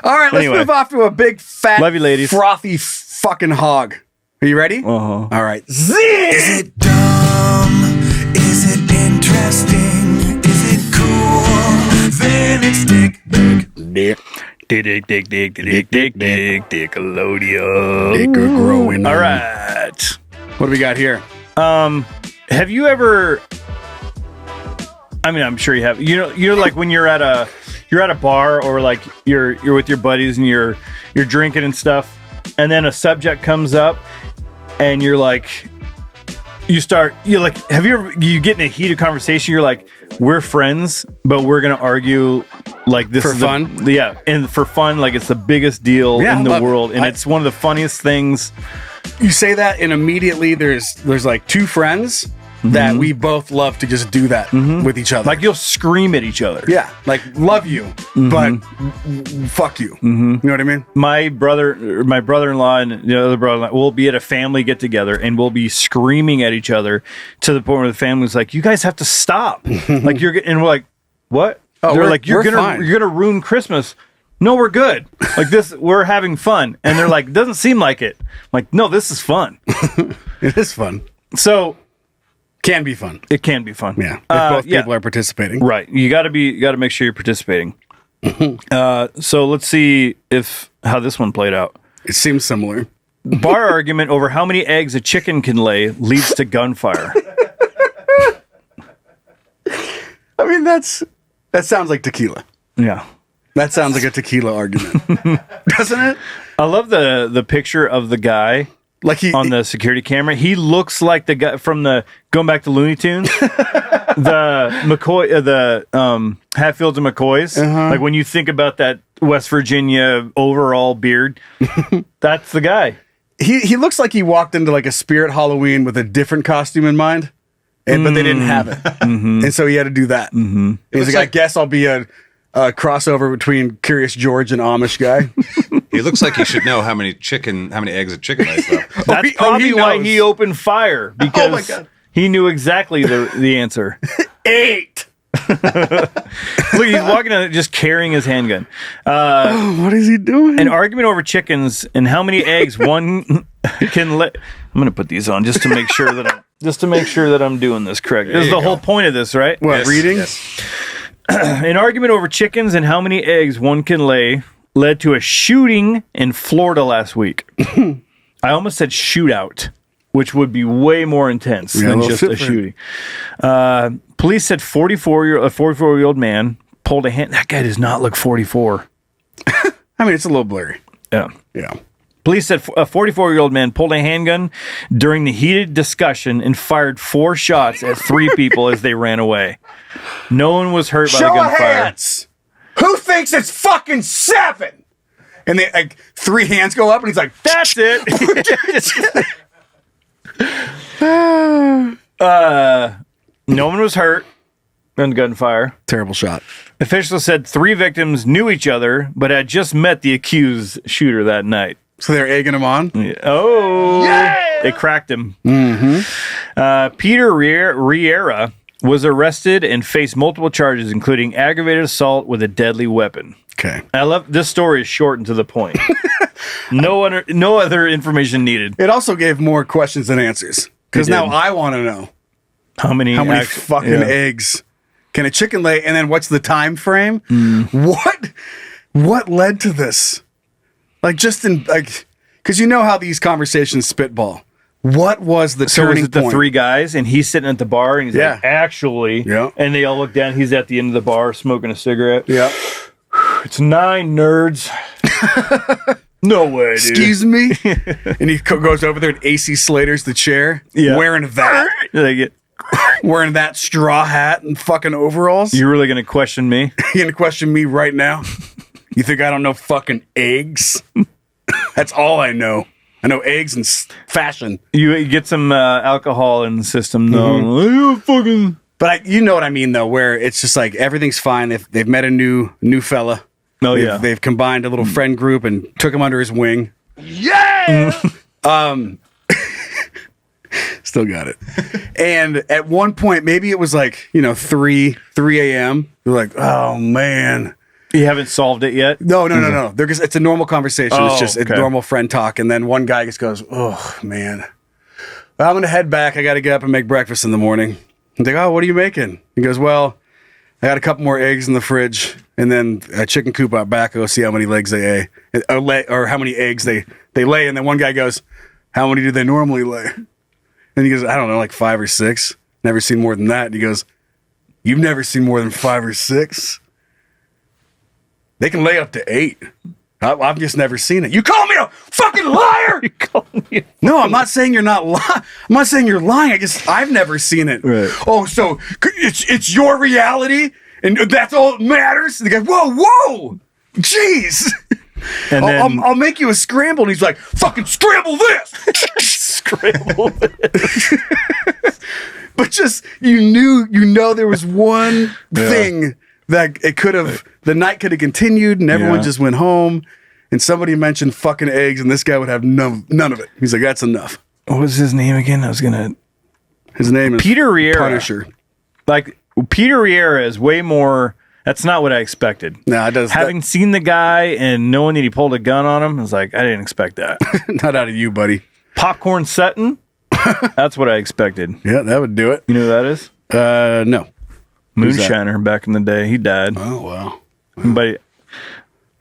All right, let's move off to a big fat love you, ladies. Frothy fucking hog. Are you ready? Uh-huh. All right. Is it dumb? Is it interesting? Is it cool? Then it's dick. Nickelodeon. Dick growing. All right. What do we got here? Have you ever? I mean, I'm sure you have. You're like when you're at a bar or like you're with your buddies and you're drinking and stuff, and then a subject comes up, and you're like, you get in a heated conversation. You're like, we're friends, but we're gonna argue like this For is fun? and for fun, like it's the biggest deal Yeah, in the love it. world, and it's one of the funniest things. You say that, and immediately there's like two friends that we both love to just do that with each other. Like you'll scream at each other. yeah, like love you, but fuck you. You know what I mean? My brother-in-law and the other brother-in-law will be at a family get together and we'll be screaming at each other to the point where the family's like, "You guys have to stop!" Like and we're like, "What?" Oh, They're like, we're fine. "You're gonna ruin Christmas." No, we're good. Like this, we're having fun, and they're like, "Doesn't seem like it." I'm like, no, this is fun. It is fun. So Can be fun. it can be fun. Yeah, if both people are participating. Right. You got to make sure you're participating. So let's see how this one played out. It seems similar. Bar argument over how many eggs a chicken can lay leads to gunfire. I mean, that sounds like tequila. Yeah. That sounds like a tequila argument, doesn't it? I love the picture of the guy Like on the security camera. He looks like the guy from going back to Looney Tunes, the McCoy, the Hatfields and McCoys. Like when you think about that West Virginia overall beard, that's the guy. he looks like he walked into like a Spirit Halloween with a different costume in mind, but they didn't have it, and so he had to do that. He's like, I guess I'll be a crossover between Curious George and Amish guy. He looks like he should know how many eggs a chicken lays, though. That's probably why he opened fire, Oh my because God. he knew exactly the answer. 8. Look, he's walking out just carrying his handgun. What is he doing? An argument over chickens and how many eggs one can lay. I'm going to put these on just to make sure that I'm doing this correct. This is the whole point of this, right? What, reading? Yes. An argument over chickens and how many eggs one can lay led to a shooting in Florida last week. I almost said shootout, which would be way more intense than just a shooting. Police said a 44-year-old man pulled a hand. That guy does not look 44. I mean, it's a little blurry. Yeah. Yeah. Police said a 44-year-old man pulled a handgun during the heated discussion and fired 4 shots at 3 people as they ran away. No one was hurt by the Show of gunfire. hands. Who thinks it's fucking 7? And they like 3 hands go up, and he's like, That's it. No one was hurt in gunfire. terrible shot. Officials said 3 victims knew each other, but had just met the accused shooter that night. So they're egging him on. Oh, they cracked him. Peter Riera was arrested and faced multiple charges, including aggravated assault with a deadly weapon. Okay. I love this story is short and to the point. No other information needed. It also gave more questions than answers, because It now did. I want to know How many fucking eggs can a chicken lay, and then what's the time frame? What led to this? Like, just in like, because you know how these conversations spitball. What was the So was turning it the point? 3 guys, and he's sitting at the bar, and he's like, Yeah. actually, Yeah. and they all look down. He's at the end of the bar smoking a cigarette. Yeah. It's 9 nerds. No way, dude. Excuse me. And he goes over there and AC Slater's the chair, Yeah. wearing that straw hat and fucking overalls. You're really gonna question me? You gonna question me right now? You think I don't know fucking eggs? That's all I know. I know eggs and fashion. You get some alcohol in the system, though. You fucking. But you know what I mean, though, where it's just like everything's fine. They've met a new fella. Oh They've- yeah. They've combined a little friend group and took him under his wing. Still got it. And at one point, maybe it was like, 3 a.m. They're like, oh man. You haven't solved it yet. No. It's a normal conversation. It's Oh, just a okay. normal friend talk. And then one guy just goes, oh man. Well, I'm going to head back. I got to get up and make breakfast in the morning. I'm like, oh, what are you making? He goes, well, I got a couple more eggs in the fridge, and then a chicken coop out back. I'll see how many legs they or how many eggs they lay. And then one guy goes, how many do they normally lay? And he goes, I don't know, like 5 or 6. Never seen more than that. And he goes, you've never seen more than 5 or 6? They can lay up to 8. I've just never seen it. You call me a fucking liar! You call me No, I'm not saying you're not lying. I'm not saying you're lying. I've never seen it. Right. Oh, so it's your reality, and that's all that matters. And the guy, whoa, jeez. And then I'll make you a scramble. And he's like, fucking scramble this. scramble. But just you know there was one thing that it could have. The night could have continued, and everyone just went home. And somebody mentioned fucking eggs, and this guy would have none of it. He's like, that's enough. What was his name again? His name is Peter Riera. Punisher. Like, Peter Riera is way more. That's not what I expected. No, it does. Having seen the guy and knowing that he pulled a gun on him, I was like, I didn't expect that. Not out of you, buddy. Popcorn Sutton? That's what I expected. Yeah, that would do it. You know who that is? No. Moonshiner back in the day. He died. Oh, wow. But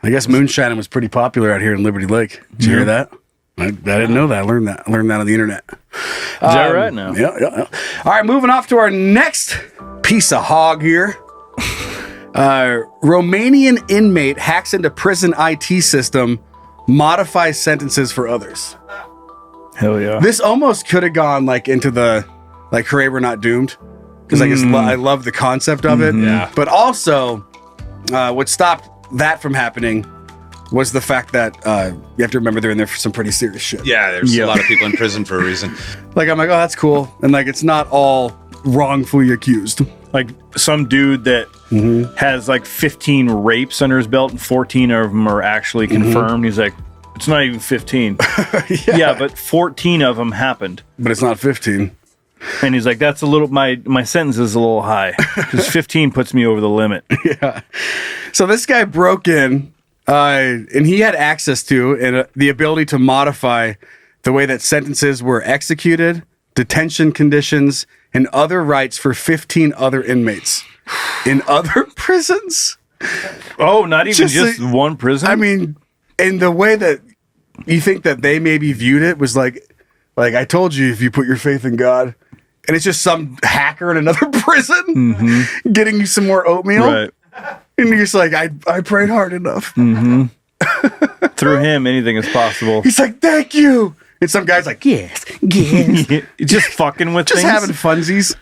I guess moonshining was pretty popular out here in Liberty Lake. Did you hear that? I didn't know that. I learned that on the internet. Is that right now? Yeah. All right, moving off to our next piece of hog here. Romanian inmate hacks into prison IT system, modifies sentences for others. Hell yeah. This almost could have gone like into the hooray, we're not doomed. Because I guess I love the concept of it. Yeah. But also, what stopped that from happening was the fact that you have to remember they're in there for some pretty serious shit. Yeah, there's a lot of people in prison for a reason. Like, I'm like, oh, that's cool. And like, it's not all wrongfully accused. Like some dude that has like 15 rapes under his belt and 14 of them are actually confirmed. He's like, it's not even 15. Yeah, but 14 of them happened. But it's not 15. And he's like, that's a little, my sentence is a little high because 15 puts me over the limit. Yeah. So this guy broke in and he had access to and the ability to modify the way that sentences were executed, detention conditions, and other rights for 15 other inmates in other prisons. Oh, not even just one prison? I mean, and the way that you think that they maybe viewed it was like I told you, if you put your faith in God, and it's just some hacker in another prison getting you some more oatmeal. Right. And you're just like, I prayed hard enough. Through him, anything is possible. He's like, thank you. And some guy's like, yes. Just fucking with Just things. having funsies.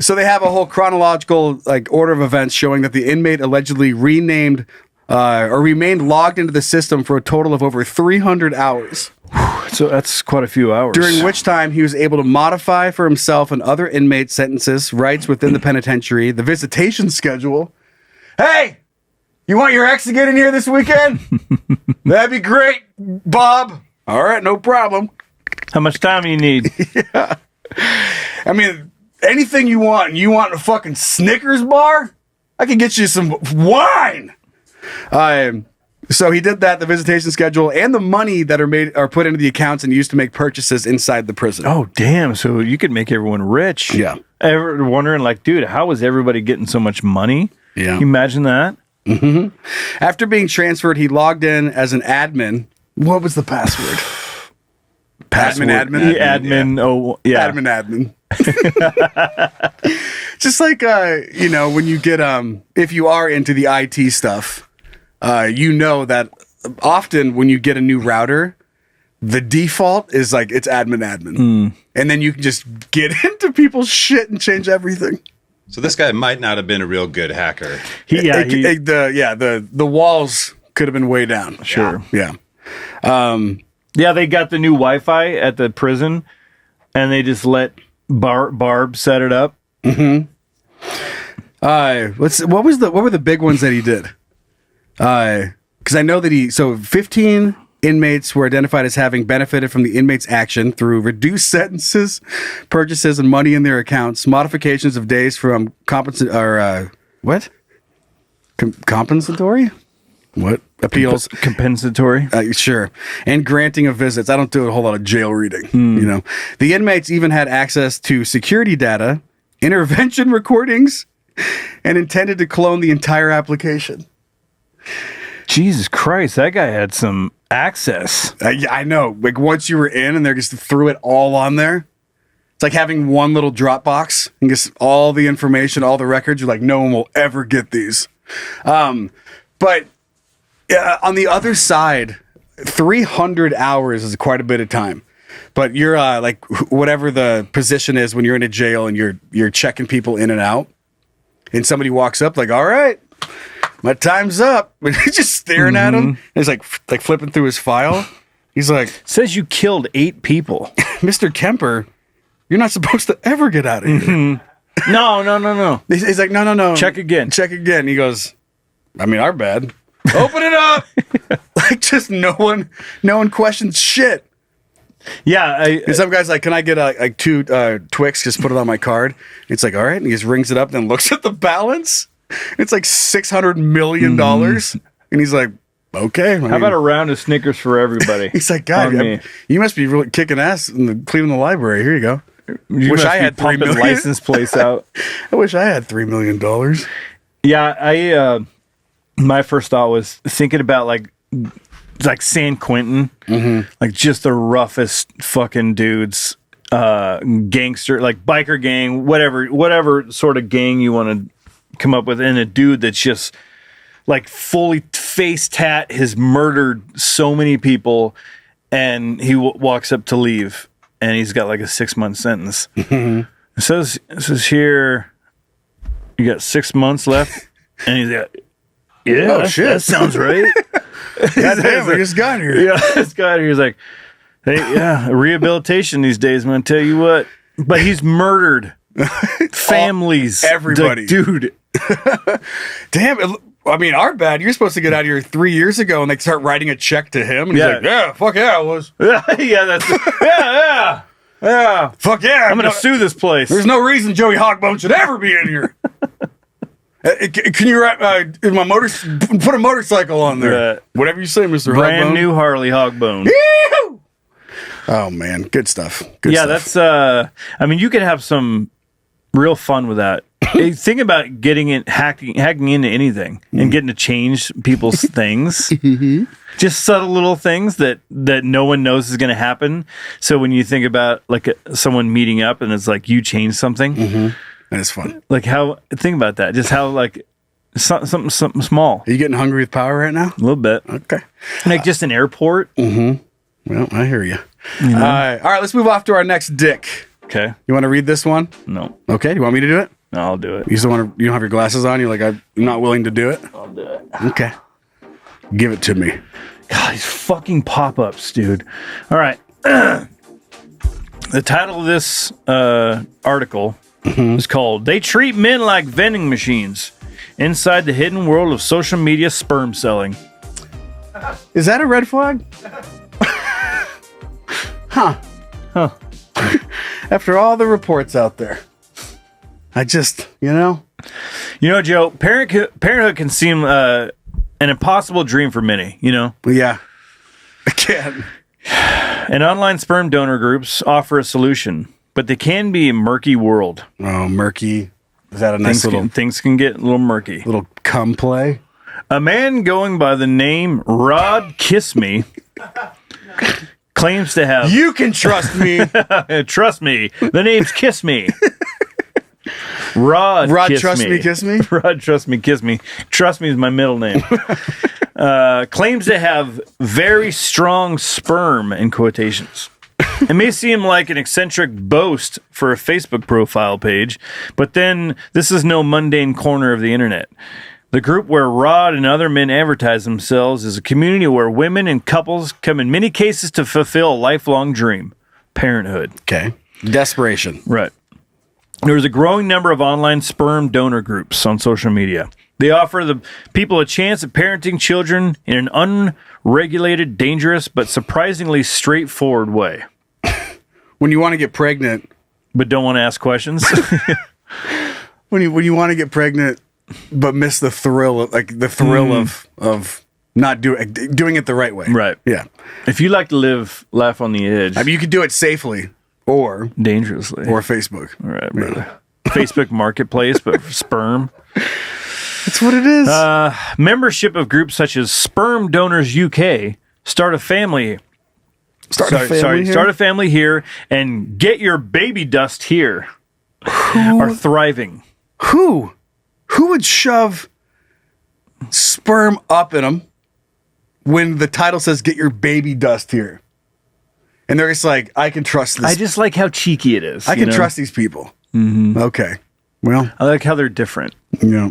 So they have a whole chronological order of events showing that the inmate allegedly remained logged into the system for a total of over 300 hours. So that's quite a few hours. During which time he was able to modify for himself and other inmates' sentences, rights within the penitentiary, the visitation schedule. Hey, you want your ex to get in here this weekend? That'd be great, Bob. All right, no problem. How much time do you need? Yeah. I mean, anything you want. And you want a fucking Snickers bar? I can get you some wine. So he did that, the visitation schedule, and the money that are put into the accounts and used to make purchases inside the prison. Oh, damn. So you could make everyone rich. Yeah. Ever wondering, like, dude, how is everybody getting so much money? Yeah. Can you imagine that? After being transferred, he logged in as an admin. What was the password? Admin. Yeah, admin. Yeah. Oh, yeah. Admin. Just like, when you get, if you are into the IT stuff, you know that often when you get a new router, the default is like it's admin. And then you can just get into people's shit and change everything. So this guy might not have been a real good hacker. The walls could have been way down. Sure. Yeah. Yeah, they got the new Wi-Fi at the prison, and they just let Barb set it up. What were the big ones that he did? Because I know that 15 inmates were identified as having benefited from the inmates' action through reduced sentences, purchases, and money in their accounts, modifications of days from compensatory? What? Appeals. Compensatory. Sure. And granting of visits. I don't do a whole lot of jail reading. The inmates even had access to security data, intervention recordings, and intended to clone the entire application. Jesus Christ, that guy had some access. I know. Like once you were in and they just threw it all on there. It's like having one little Dropbox and gets all the information, all the records. You're like, no one will ever get these. But on the other side, 300 hours is quite a bit of time. But you're like whatever the position is when you're in a jail and you're checking people in and out, and somebody walks up like, all right, my time's up. And he's just staring at him. And he's like flipping through his file. He's like, says you killed 8 people. Mr. Kemper, you're not supposed to ever get out of here. No. He's like, no. Check again. He goes, I mean, our bad. Open it up. Like, just no one questions shit. Yeah. And some guy's like, can I get like 2 Twix? Just put it on my card. It's like, all right. And he just rings it up, then looks at the balance. It's like $600 million. And he's like, okay. How about a round of Snickers for everybody? He's like, God, you must be really kicking ass in cleaning the library. Here you go. Wish I had $3 million. License plates out. I wish I had $3 million. Yeah, my first thought was thinking about like San Quentin, like just the roughest fucking dudes, gangster, like biker gang, whatever sort of gang you want to come up with, and a dude that's just like fully face tat has murdered so many people, and he walks up to leave, and he's got like a 6-month sentence. It says here, you got 6 months left, and he's like, yeah, shit, that sounds right. God damn, I just got here. Yeah, this guy here. He's like, hey, yeah, rehabilitation these days, man. Tell you what, but he's murdered families, everybody, like, dude. Damn. I mean, our bad. You're supposed to get out of here 3 years ago, and they start writing a check to him. And he's like, yeah, fuck yeah, I was. yeah. Fuck yeah. I'm gonna sue this place. There's no reason Joey Hawkbone should ever be in here. Can you put a motorcycle on there? Whatever you say, Mr. Brand Hawkbone. new Harley Hawkbone. Oh man, good stuff. That's I mean, you could have some real fun with that. Hey, think about hacking into anything and getting to change people's things. Just subtle little things that no one knows is going to happen. So when you think about like someone meeting up and it's like you change something. That is fun. Like think about that. Just how like something small. Are you getting hungry with power right now? A little bit. Okay. Like just an airport. Well, I hear you. All right. Let's move off to our next dick. Okay. You want to read this one? No. Okay. Do you want me to do it? No, I'll do it. You don't have your glasses on? You're like, I'm not willing to do it? I'll do it. Okay. Give it to me. God, these fucking pop-ups, dude. All right. The title of this article is called "They Treat Men Like Vending Machines Inside the Hidden World of Social Media Sperm Selling." Is that a red flag? Huh. After all the reports out there, I just, Joe, parenthood can seem an impossible dream for many, Yeah, I can. And online sperm donor groups offer a solution, but they can be a murky world. Oh, murky. Is that a nice things can get a little murky. Little cum play? A man going by the name Rod Kiss Me claims to have... You can trust me. Trust me. The name's Kiss Me. Rod Trust Me, Kiss Me? Rod Trust Me, Kiss Me. Trust Me is my middle name. Claims to have very strong sperm, in quotations. It may seem like an eccentric boast for a Facebook profile page, but then this is no mundane corner of the internet. The group where Rod and other men advertise themselves is a community where women and couples come in many cases to fulfill a lifelong dream: parenthood. Okay. Desperation. Right. There is a growing number of online sperm donor groups on social media. They offer the people a chance at parenting children in an unregulated, dangerous, but surprisingly straightforward way. When you want to get pregnant, but don't want to ask questions. when you want to get pregnant, but miss the thrill of not doing it the right way. Right. Yeah. If you like to laugh on the edge. I mean, you could do it safely or dangerously or Facebook. All right, brother. Yeah. Facebook Marketplace, but for sperm. That's what it is. Membership of groups such as Sperm Donors UK start a family Start a family here and get your Babydust here. Are thriving. Who would shove sperm up in them when the title says "Get your Babydust here"? And they're just like, I can trust this. I just like how cheeky it is. I can trust these people. Mm-hmm. Okay. Well, I like how they're different. Yeah.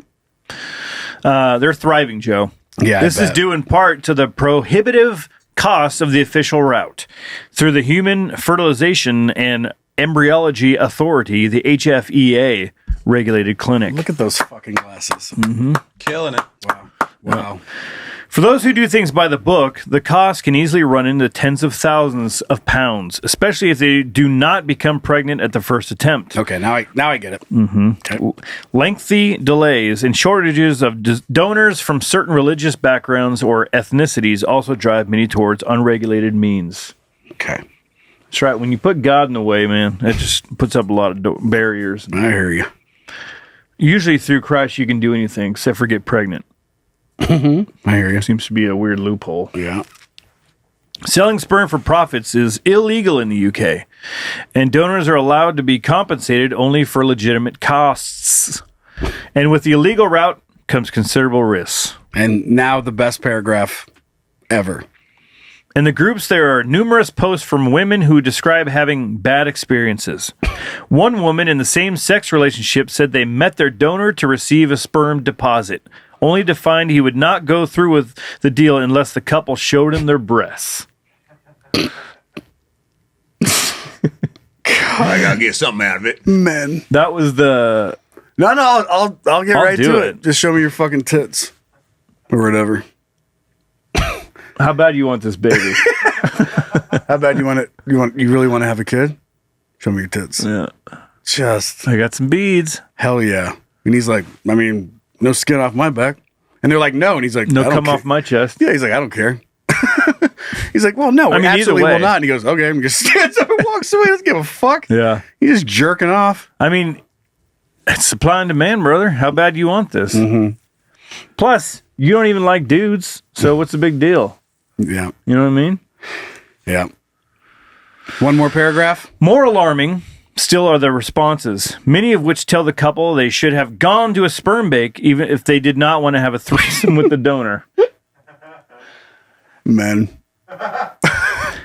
They're thriving, Joe. Yeah. This is due in part to the prohibitive cost of the official route. Through the Human Fertilization and Embryology Authority, the HFEA regulated clinic. Look at those fucking glasses. Mm-hmm. Killing it. Wow. For those who do things by the book, the cost can easily run into tens of thousands of pounds, especially if they do not become pregnant at the first attempt. Okay, now I get it. Mm-hmm. Okay. Lengthy delays and shortages of donors from certain religious backgrounds or ethnicities also drive many towards unregulated means. Okay. That's right. When you put God in the way, man, it just puts up a lot of barriers. I hear you. Usually through Christ, you can do anything except for get pregnant. Mm-hmm. I hear you. Seems to be a weird loophole. Yeah. Selling sperm for profits is illegal in the UK, and donors are allowed to be compensated only for legitimate costs. And with the illegal route comes considerable risks. And now the best paragraph ever. In the groups, there are numerous posts from women who describe having bad experiences. One woman in the same sex relationship said they met their donor to receive a sperm deposit, only to find he would not go through with the deal unless the couple showed him their breasts. I gotta get something out of it. Man. That was the... No, I'll get right to it. Just show me your fucking tits. Or whatever. How bad you want this baby? How bad you want it? You really want to have a kid? Show me your tits. Yeah. I got some beads. Hell yeah. And he's like, I mean, no skin off my back. And they're like, no. And he's like, no, come off my chest. Yeah, he's like, I don't care. He's like, well, no, I mean, absolutely will not. And he goes, okay. And he just stands up and walks away. Doesn't give a fuck. Yeah. He's just jerking off. I mean, it's supply and demand, brother. How bad do you want this? Mm-hmm. Plus, you don't even like dudes. So what's the big deal? Yeah. You know what I mean? Yeah. One more paragraph. More alarming still are the responses, many of which tell the couple they should have gone to a sperm bank even if they did not want to have a threesome with the donor. Men.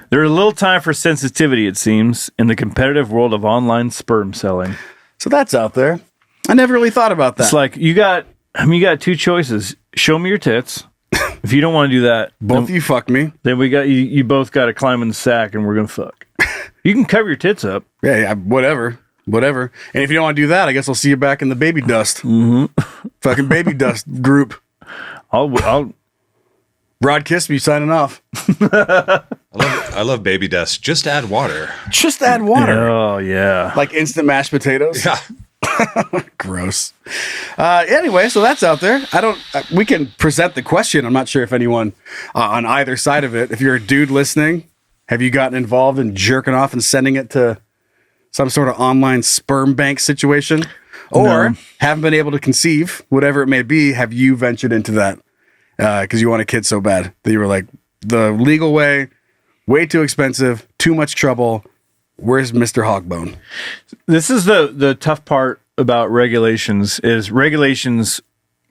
There is little time for sensitivity, it seems, in the competitive world of online sperm selling. So that's out there. I never really thought about that. It's like you got two choices. Show me your tits. If you don't want to do that, both of you fuck me. Then we got you both got to climb in the sack and we're gonna fuck. You can cover your tits up. Yeah, whatever. And if you don't want to do that, I guess I'll see you back in the Babydust. Mm-hmm. Fucking Babydust group. I'll Rod Kiss me signing off. I love Babydust. Just add water. Just add water. Oh yeah. Like instant mashed potatoes. Yeah. Gross. Anyway, so that's out there. We can present the question. I'm not sure if anyone on either side of it, if you're a dude listening, have you gotten involved in jerking off and sending it to some sort of online sperm bank situation? Or haven't been able to conceive, whatever it may be, have you ventured into that because you want a kid so bad that you were like, the legal way, way too expensive, too much trouble. Where's Mr. Hogbone? This is the tough part about regulations is regulations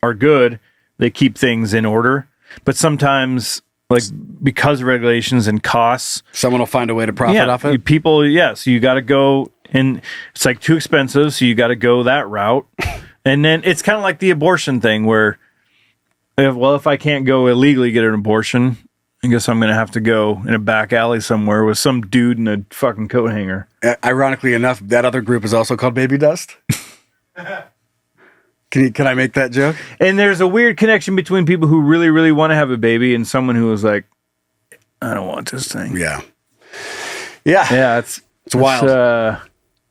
are good. They keep things in order. But sometimes, like, because of regulations and costs, someone will find a way to profit off it. People, so you got to go, and it's like too expensive, so you got to go that route. And then it's kind of like the abortion thing where, if I can't go illegally get an abortion, I guess I'm going to have to go in a back alley somewhere with some dude in a fucking coat hanger. Ironically enough, that other group is also called Babydust. Can I make that joke? And there's a weird connection between people who really, really want to have a baby and someone who is like, I don't want this thing. Yeah. It's wild.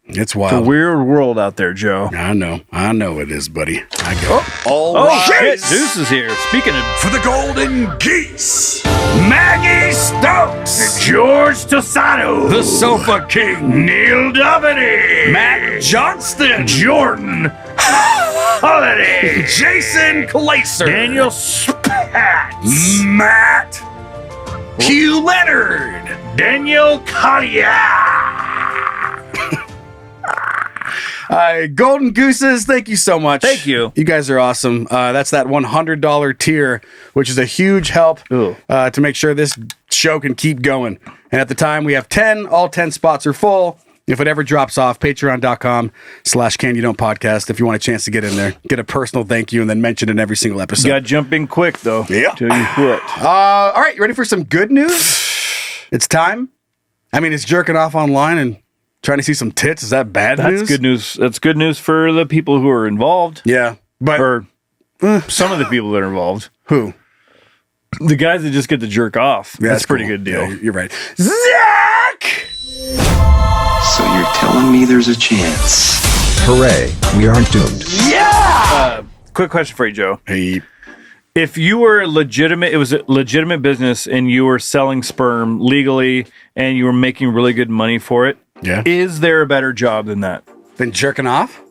It's wild. It's a weird world out there, Joe. I know it is, buddy. I go. Oh shit! Deuce is here. Speaking of... For the Golden Geese, Maggie Stokes, George Tosano, the Sofa King, Neil Doherty, Matt Johnston, Jordan Holiday, Jason Kleiser, Daniel Spatz, Matt Hugh Leonard. Daniel Collier. Golden Gooses, thank you so much. Thank you. You guys are awesome. That's that $100 tier, which is a huge help to make sure this show can keep going. And at the time, we have 10. All 10 spots are full. If it ever drops off, patreon.com/CanYouDon'tPodcast if you want a chance to get in there. Get a personal thank you and then mention it in every single episode. You got to jump in quick, though. Yeah. Till you quit. All right, you ready for some good news? It's time. I mean, it's jerking off online and trying to see some tits. Is that bad news? That's good news. That's good news for the people who are involved. Yeah. But or some of the people that are involved. Who? The guys that just get to jerk off. Yeah, that's a pretty cool. good deal. Yeah, you're right. Zach! So you're telling me there's a chance? Hooray, we aren't doomed. Yeah! Quick question for you, Joe. Hey. If you were legitimate, it was a legitimate business and you were selling sperm legally and you were making really good money for it, is there a better job than that? Than jerking off?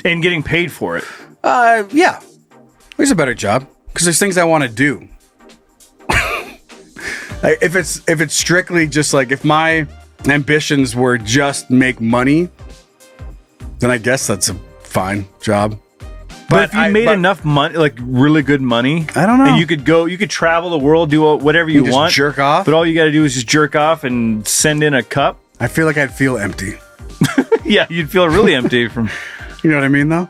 And getting paid for it? Yeah. There's a better job because there's things I want to do. If it's strictly just like if my ambitions were just make money, then I guess that's a fine job. But if you made enough money, like really good money, I don't know. And you could travel the world, do whatever you want, jerk off. But all you got to do is just jerk off and send in a cup. I feel like I'd feel empty. Yeah, you'd feel really empty from. You know what I mean, though?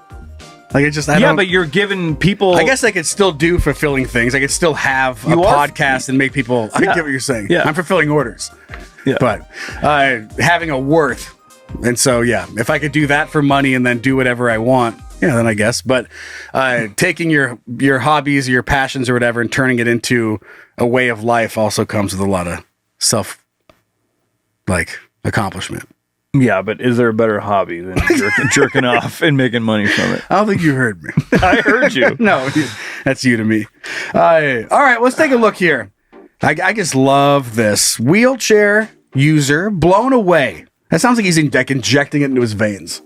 Like it just. Yeah, but you're giving people. I guess I could still do fulfilling things. I could still have a podcast and make people. I get what you're saying. Yeah, I'm fulfilling orders. Yeah, but having a worth, and so if I could do that for money and then do whatever I want. Yeah, then I guess. But taking your hobbies, your passions or whatever and turning it into a way of life also comes with a lot of accomplishment. Yeah, but is there a better hobby than jerking off and making money from it? I don't think you heard me. I heard you. No, that's you to me. All right, let's take a look here. I just love this. Wheelchair user blown away. That sounds like he's injecting it into his veins.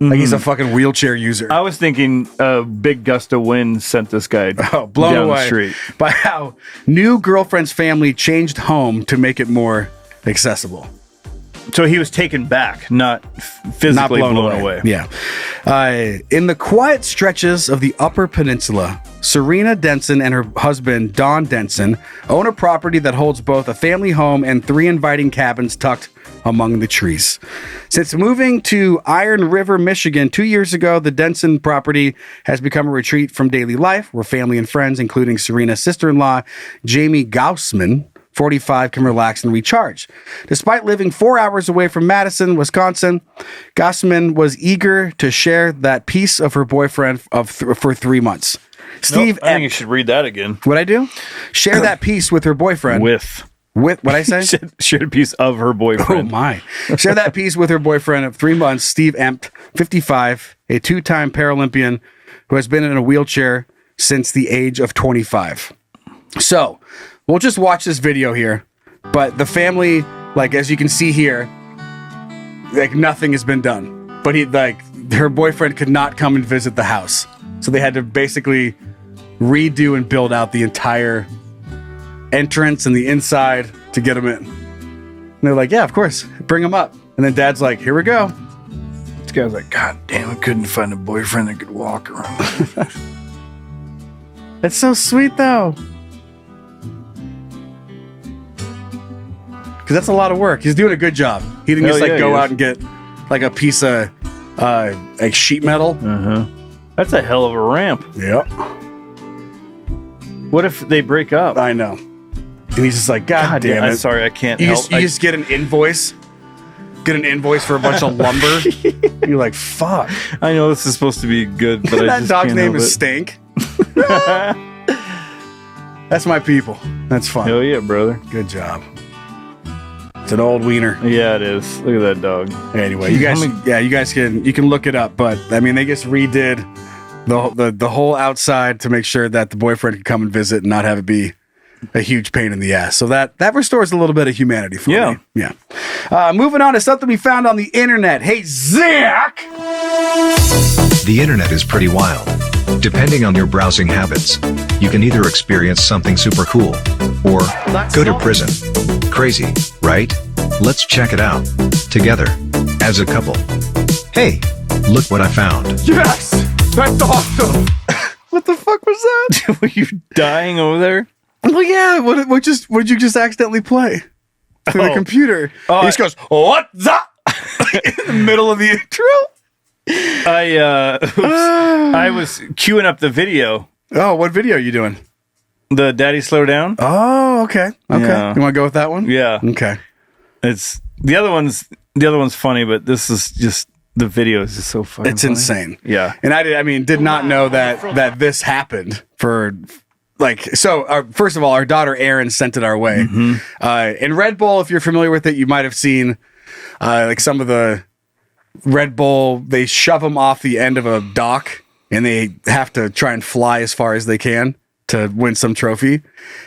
Like he's a fucking wheelchair user. I was thinking a big gust of wind sent this guy blown down away the street. By how new girlfriend's family changed home to make it more accessible. So he was taken back, not physically blown away. Yeah. In the quiet stretches of the Upper Peninsula, Serena Denson and her husband, Don Denson, own a property that holds both a family home and 3 inviting cabins tucked among the trees. Since moving to Iron River, Michigan 2 years ago, the Denson property has become a retreat from daily life where family and friends, including Serena's sister-in-law, Jamie Gaussman, 45, can relax and recharge. Despite living 4 hours away from Madison, Wisconsin, Gaussman was eager to share that piece of her boyfriend for 3 months. Steve, I think you should read that again. What'd I do? Share that piece with her boyfriend. With what'd I say? Shared a piece of her boyfriend. Oh my. Share that piece with her boyfriend of 3 months, Steve Empt, 55, a 2-time Paralympian who has been in a wheelchair since the age of 25. So, we'll just watch this video here, but the family, as you can see here, nothing has been done. But her boyfriend could not come and visit the house. So they had to basically redo and build out the entire entrance and the inside to get him in. And they're like, yeah, of course, bring him up. And then dad's like, here we go. This guy's like, God damn, I couldn't find a boyfriend that could walk around. It's so sweet, though. Because that's a lot of work. He's doing a good job. He didn't go out and get a piece of sheet metal. That's a hell of a ramp. Yep. What if they break up? I know. And he's just like, God damn it. I'm sorry, I can't you help. You just get an invoice. Get an invoice for a bunch of lumber. You're like, fuck. I know this is supposed to be good, but that dog's name is Stank. That's my people. That's fun. Hell yeah, brother. Good job. It's an old wiener. Yeah, it is. Look at that dog. Anyway, you guys can look it up, but I mean, they just redid the whole outside to make sure that the boyfriend could come and visit and not have it be a huge pain in the ass. So that restores a little bit of humanity for me. Yeah. Moving on to something we found on the internet. Hey, Zach! The internet is pretty wild. Depending on your browsing habits, you can either experience something super cool or go to prison. Crazy, right? Let's check it out together as a couple. Hey, look what I found. Yes! That's awesome! What the fuck was that? Were you dying over there? Well, yeah. What'd you just accidentally play through the computer? Oh, He just goes, what the? In the middle of the intro? I was queuing up the video. Oh, what video are you doing? The Daddy Slow Down. Oh, okay. Yeah. You want to go with that one? Yeah. Okay. It's the other one's funny, but this is just the video is just so fucking It's funny. insane. Yeah. And I did not know that this happened for first of all, our daughter Erin sent it our way. In Red Bull, if you're familiar with it, you might have seen like some of the Red Bull, they shove them off the end of a dock and they have to try and fly as far as they can to win some trophy.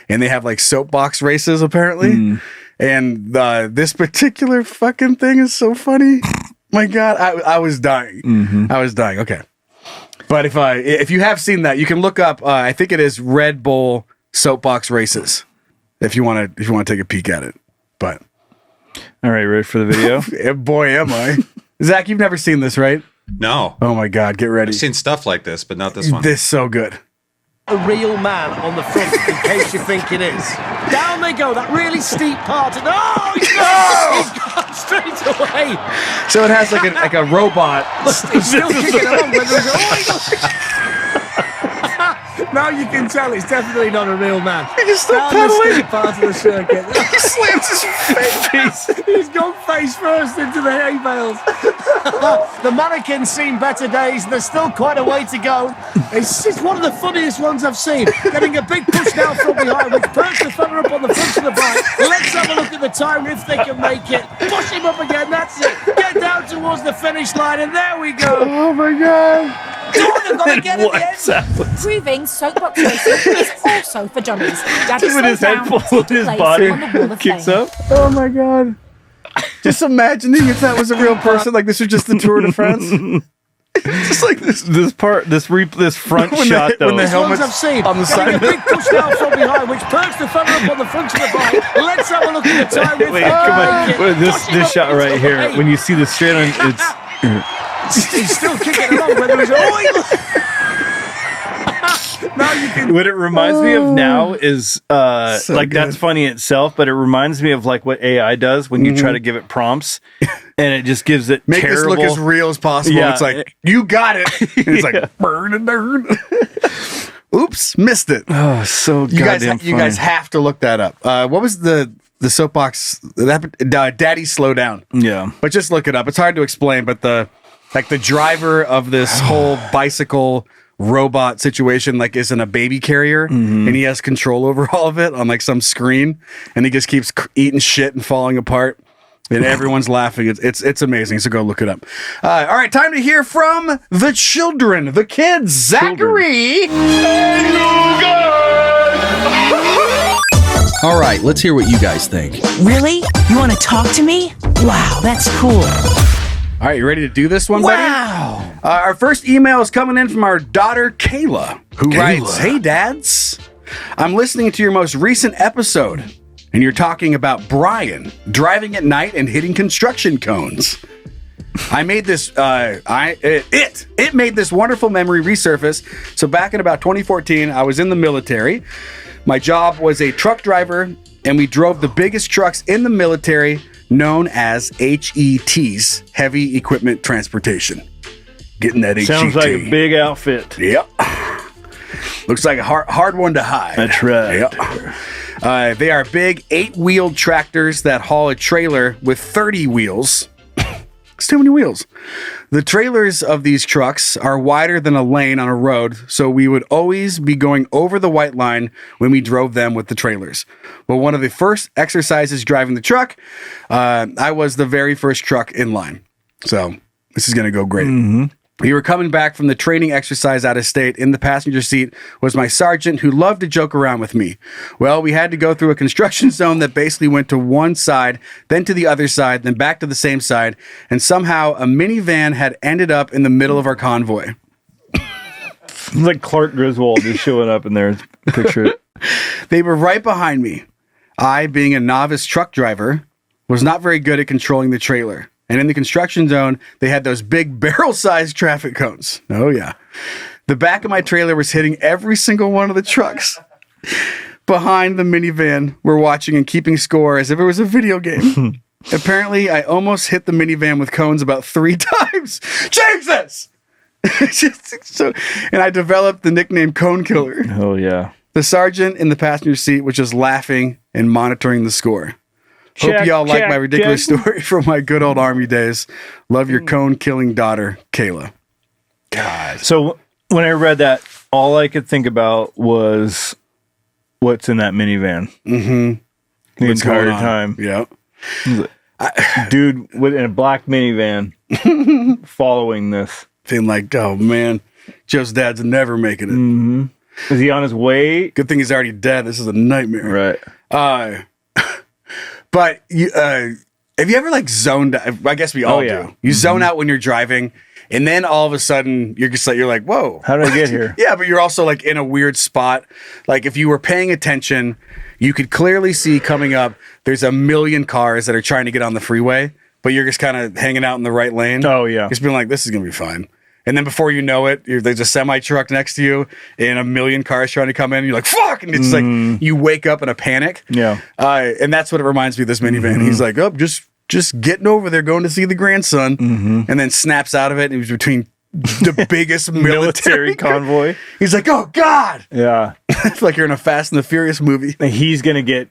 And they have like soapbox races apparently. And this particular fucking thing is so funny. My God, I was dying. I was dying. Okay. But if you have seen that, you can look up, I think it is Red Bull soapbox races if you want to take a peek at it. But all right, ready for the video? Boy, am I. Zach, you've never seen this, right? No. Oh my God, get ready. I've seen stuff like this, but not this one. This is so good. A real man on the front, in case you think it is. Down they go, that really steep part. And he's gone straight away. So it has like a robot. He's still kicking along. Now you can tell it's definitely not a real man. He's still Down pedaling. the steep part of the circuit. He slams his face. He's gone face first into the hay bales. The mannequins seen better days. There's still quite a way to go. It's one of the funniest ones I've seen. Getting a big push now from behind, which perks the fella up on the front of the bike. Let's have a look at the time if they can make it. Push him up again. That's it. Get down towards the finish line, and there we go. Oh my God. Jordan got to get at the end. Proving soapbox racing is also for dummies. Daddy With his head full of his body kicks up. Oh my God. Just imagining if that was a real person, like this was just the Tour de France. Just like this front shot though. When the helmet's I've seen. on the side. Getting a big push down from behind, which perks the fella up on the front of the bike. Let's have a look at the time. Wait, come on. Wait, this shot right here. When you see the straight on, it's. He's still kicking along. Whether he's now you can. What it reminds me of now is like good. that's funny itself, but it reminds me of like what AI does when you try to give it prompts, and it just gives it Make terrible. this look as real as possible. Yeah. It's like, you got it. And it's like, burn and burn. Oops, missed it. Oh, so You guys goddamn have to look that up. What was the soapbox? Daddy Slow Down. Yeah, But just look it up. It's hard to explain, but the driver of this whole bicycle robot situation is in a baby carrier and he has control over all of it on like some screen and he just keeps eating shit and falling apart and everyone's laughing. It's amazing. So go look it up. All right, time to hear from the children, the kids. Zachary. All right, let's hear what you guys think. Really? You want to talk to me? Wow, that's cool. All right, you ready to do this one, buddy? Wow. Our first email is coming in from our daughter, Kayla, who writes, "Hey, dads. I'm listening to your most recent episode, and you're talking about Brian driving at night and hitting construction cones. I made this, it made this wonderful memory resurface. So back in about 2014, I was in the military. My job was a truck driver, and we drove the biggest trucks in the military, known as HETs, Heavy Equipment Transportation. Getting that HET. sounds like a big outfit. Yep. Looks like a hard one to hide. That's right. Yep. They are big 8-wheeled tractors that haul a trailer with 30 wheels. It's too many wheels. The trailers of these trucks are wider than a lane on a road, so we would always be going over the white line when we drove them with the trailers. Well, one of the first exercises driving the truck, I was the very first truck in line. So this is going to go great. We were coming back from the training exercise out of state. In the passenger seat was my sergeant who loved to joke around with me. Well, we had to go through a construction zone that basically went to one side, then to the other side, then back to the same side. And somehow a minivan had ended up in the middle of our convoy. like Clark Griswold just showing up in there. Picture it. They were right behind me. I, being a novice truck driver, was not very good at controlling the trailer. And in the construction zone, they had those big barrel-sized traffic cones. Oh, yeah. The back of my trailer was hitting every single one of the trucks. Behind the minivan, we're watching and keeping score as if it was a video game. Apparently, I almost hit the minivan with cones about 3 times. Jesus! And I developed the nickname Cone Killer. Oh, yeah. The sergeant in the passenger seat was just laughing and monitoring the score. Hope y'all like my ridiculous story from my good old Army days. Love your cone-killing daughter, Kayla. God. So when I read that, all I could think about was what's in that minivan. Mm-hmm. The entire time. Yeah. Dude in a black minivan following this. Feeling like, oh, man, Joe's dad's never making it. Mm-hmm. Is he on his way? Good thing he's already dead. This is a nightmare. Right. But you, have you ever like zoned out? I guess we all do. You zone out when you're driving, and then all of a sudden you're like, whoa. How did I get here? Yeah, but you're also like in a weird spot. Like if you were paying attention, you could clearly see coming up, there's a million cars that are trying to get on the freeway, but you're just kind of hanging out in the right lane. Oh, yeah. Just being like, this is going to be fine. And then before you know it, there's a semi truck next to you and a million cars trying to come in. And you're like, fuck. And it's like you wake up in a panic. Yeah. And that's what it reminds me of this minivan. He's like, oh, just getting over there, going to see the grandson. And then snaps out of it. And he was between the biggest military convoy. He's like, oh, God. Yeah. It's like you're in a Fast and the Furious movie. He's going to get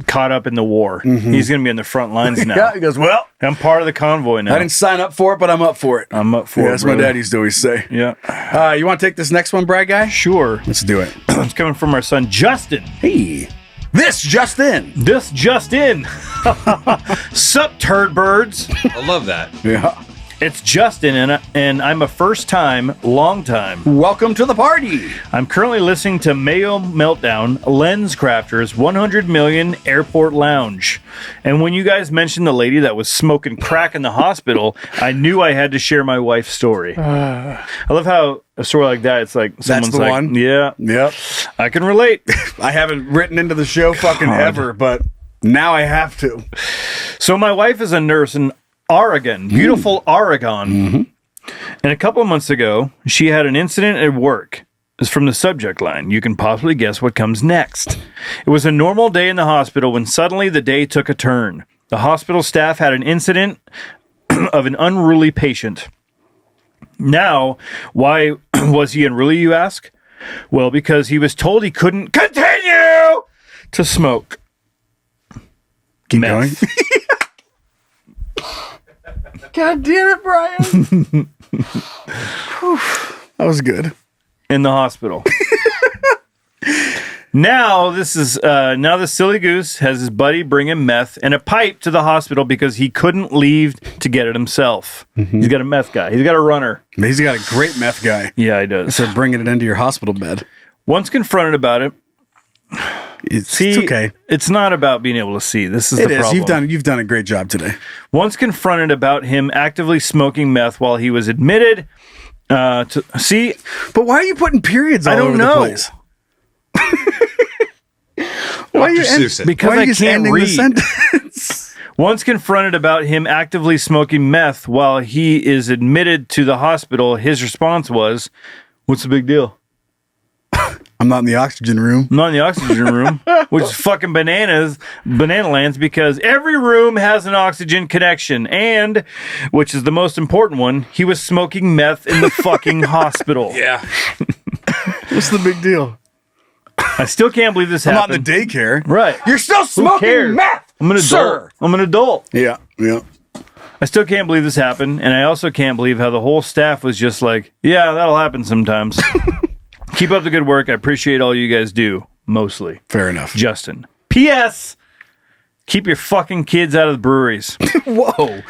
caught up in the war. He's going to be in the front lines now. Yeah, he goes, well, I'm part of the convoy now. I didn't sign up for it, but I'm up for it. I'm up for it. That's what my dad used to always say. Yeah. You want to take this next one, Brad guy? Sure. Let's do it. It's coming from our son, Justin. Hey. This just in. Sup, turd birds. I love that. Yeah. It's Justin, and I'm a long time. Welcome to the party. I'm currently listening to Mayo Meltdown, LensCrafters, 100 Million Airport Lounge. And when you guys mentioned the lady that was smoking crack in the hospital, I knew I had to share my wife's story. I love how a story like that, it's like someone's That's the like, one? yeah, Yep. I can relate. I haven't written into the show fucking ever, but now I have to. So my wife is a nurse in Oregon, beautiful Oregon. And a couple of months ago, she had an incident at work. It's from the subject line. You can possibly guess what comes next. It was a normal day in the hospital when suddenly the day took a turn. The hospital staff had an incident of an unruly patient. Now, why was he unruly, you ask? Well, because he was told he couldn't continue to smoke. Keep going. God damn it, Brian. That was good. In the hospital. Now the silly goose has his buddy bring him meth and a pipe to the hospital because he couldn't leave to get it himself. He's got a meth guy. He's got a runner. He's got a great meth guy. Yeah, he does. So bringing it into your hospital bed. Once confronted about it, it's okay. It's not about being able to see. This is the problem. You've done a great job today. Once confronted about him actively smoking meth while he was admitted to see. But why are you putting periods all over the place? Why are you because I can't read. Once confronted about him actively smoking meth while he is admitted to the hospital, his response was, "What's the big deal? I'm not in the oxygen room. I'm not in the oxygen room," which is fucking banana lands because every room has an oxygen connection. And, which is the most important one, he was smoking meth in the fucking hospital. Yeah. What's the big deal? I still can't believe this happened. I'm not in the daycare. Right. You're still smoking meth. I'm an adult. Sir. I'm an adult. Yeah. I still can't believe this happened. And I also can't believe how the whole staff was just like, yeah, that'll happen sometimes. Keep up the good work. I appreciate all you guys do. Mostly. Fair enough. Justin. P.S. Keep your fucking kids out of the breweries. Whoa.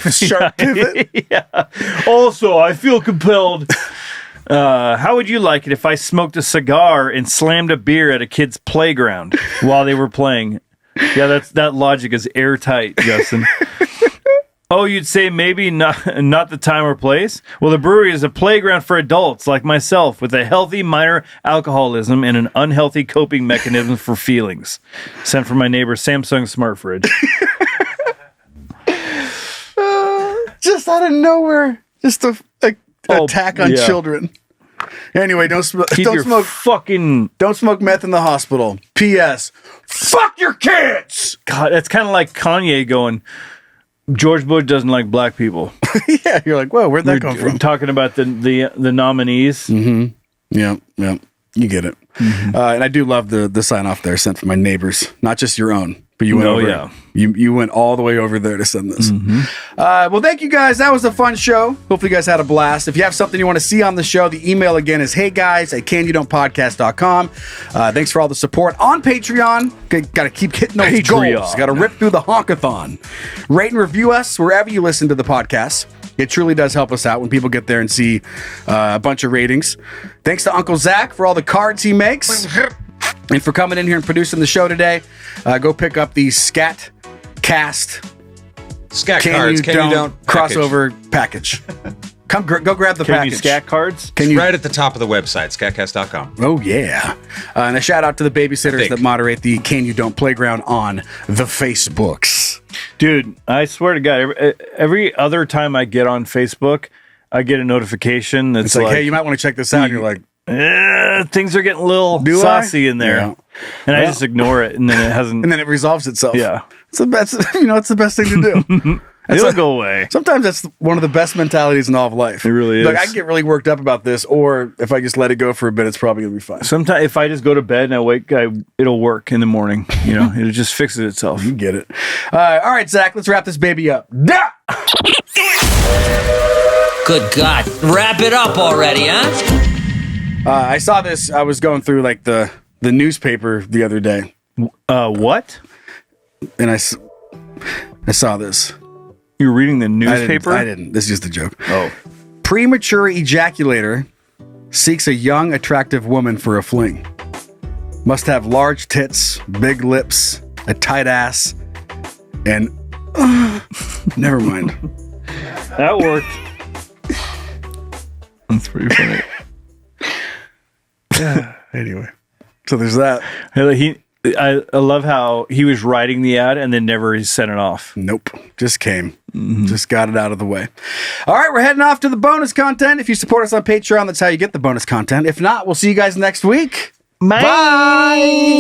Sharp pivot. Yeah. Also, I feel compelled. How would you like it if I smoked a cigar and slammed a beer at a kid's playground while they were playing? Yeah, that logic is airtight, Justin. Oh, you'd say maybe not the time or place? Well, the brewery is a playground for adults like myself with a healthy minor alcoholism and an unhealthy coping mechanism for feelings. Sent from my neighbor Samsung smart fridge. Just out of nowhere. Just a attack on children. Anyway, don't smoke meth in the hospital. P.S. Fuck your kids. God, that's kind of like Kanye going, George Bush doesn't like black people. Yeah, you're like, whoa, where'd that come from? Talking about the nominees. Mm-hmm. Yeah. You get it. Mm-hmm. And I do love the sign off there sent from my neighbors, not just your own. But you went over. Yeah. You went all the way over there to send this. Mm-hmm. Well, thank you guys. That was a fun show. Hopefully you guys had a blast. If you have something you want to see on the show, the email again is heyguys@canyoudontpodcast.com. Thanks for all the support on Patreon. Got to keep hitting those goals. Got to rip through the honkathon. Rate and review us wherever you listen to the podcast. It truly does help us out when people get there and see a bunch of ratings. Thanks to Uncle Zach for all the cards he makes. And for coming in here and producing the show today. Go pick up the Scat Cast Scat Cards. Can you don't crossover package. Go grab the package. Scat cards? Right at the top of the website, scatcast.com. Oh, yeah. And a shout out to the babysitters that moderate the Can You Don't Playground on the Facebooks. Dude, I swear to God, every other time I get on Facebook, I get a notification that's it's like, hey, you might want to check this out. And you're like, things are getting a little saucy in there. Yeah. And I just ignore it, and then it hasn't. And then it resolves itself. Yeah. It's the best, it's the best thing to do. It'll go away. Sometimes that's one of the best mentalities in all of life. It really is. Like, I get really worked up about this, or if I just let it go for a bit, it's probably going to be fine. Sometimes if I just go to bed and I wake, it'll work in the morning. It just fixes itself. You get it. All right, Zach, let's wrap this baby up. Good God. Wrap it up already, huh? I saw this. I was going through like the newspaper the other day. What? And I saw this. You were reading the newspaper? I didn't. This is just a joke. Oh. Premature ejaculator seeks a young, attractive woman for a fling. Must have large tits, big lips, a tight ass, and... never mind. That worked. That's pretty funny. Anyway. So there's that. I love how he was writing the ad and then never sent it off. Nope. Just came. Mm-hmm. Just got it out of the way. All right, we're heading off to the bonus content. If you support us on Patreon, that's how you get the bonus content. If not, we'll see you guys next week. Bye.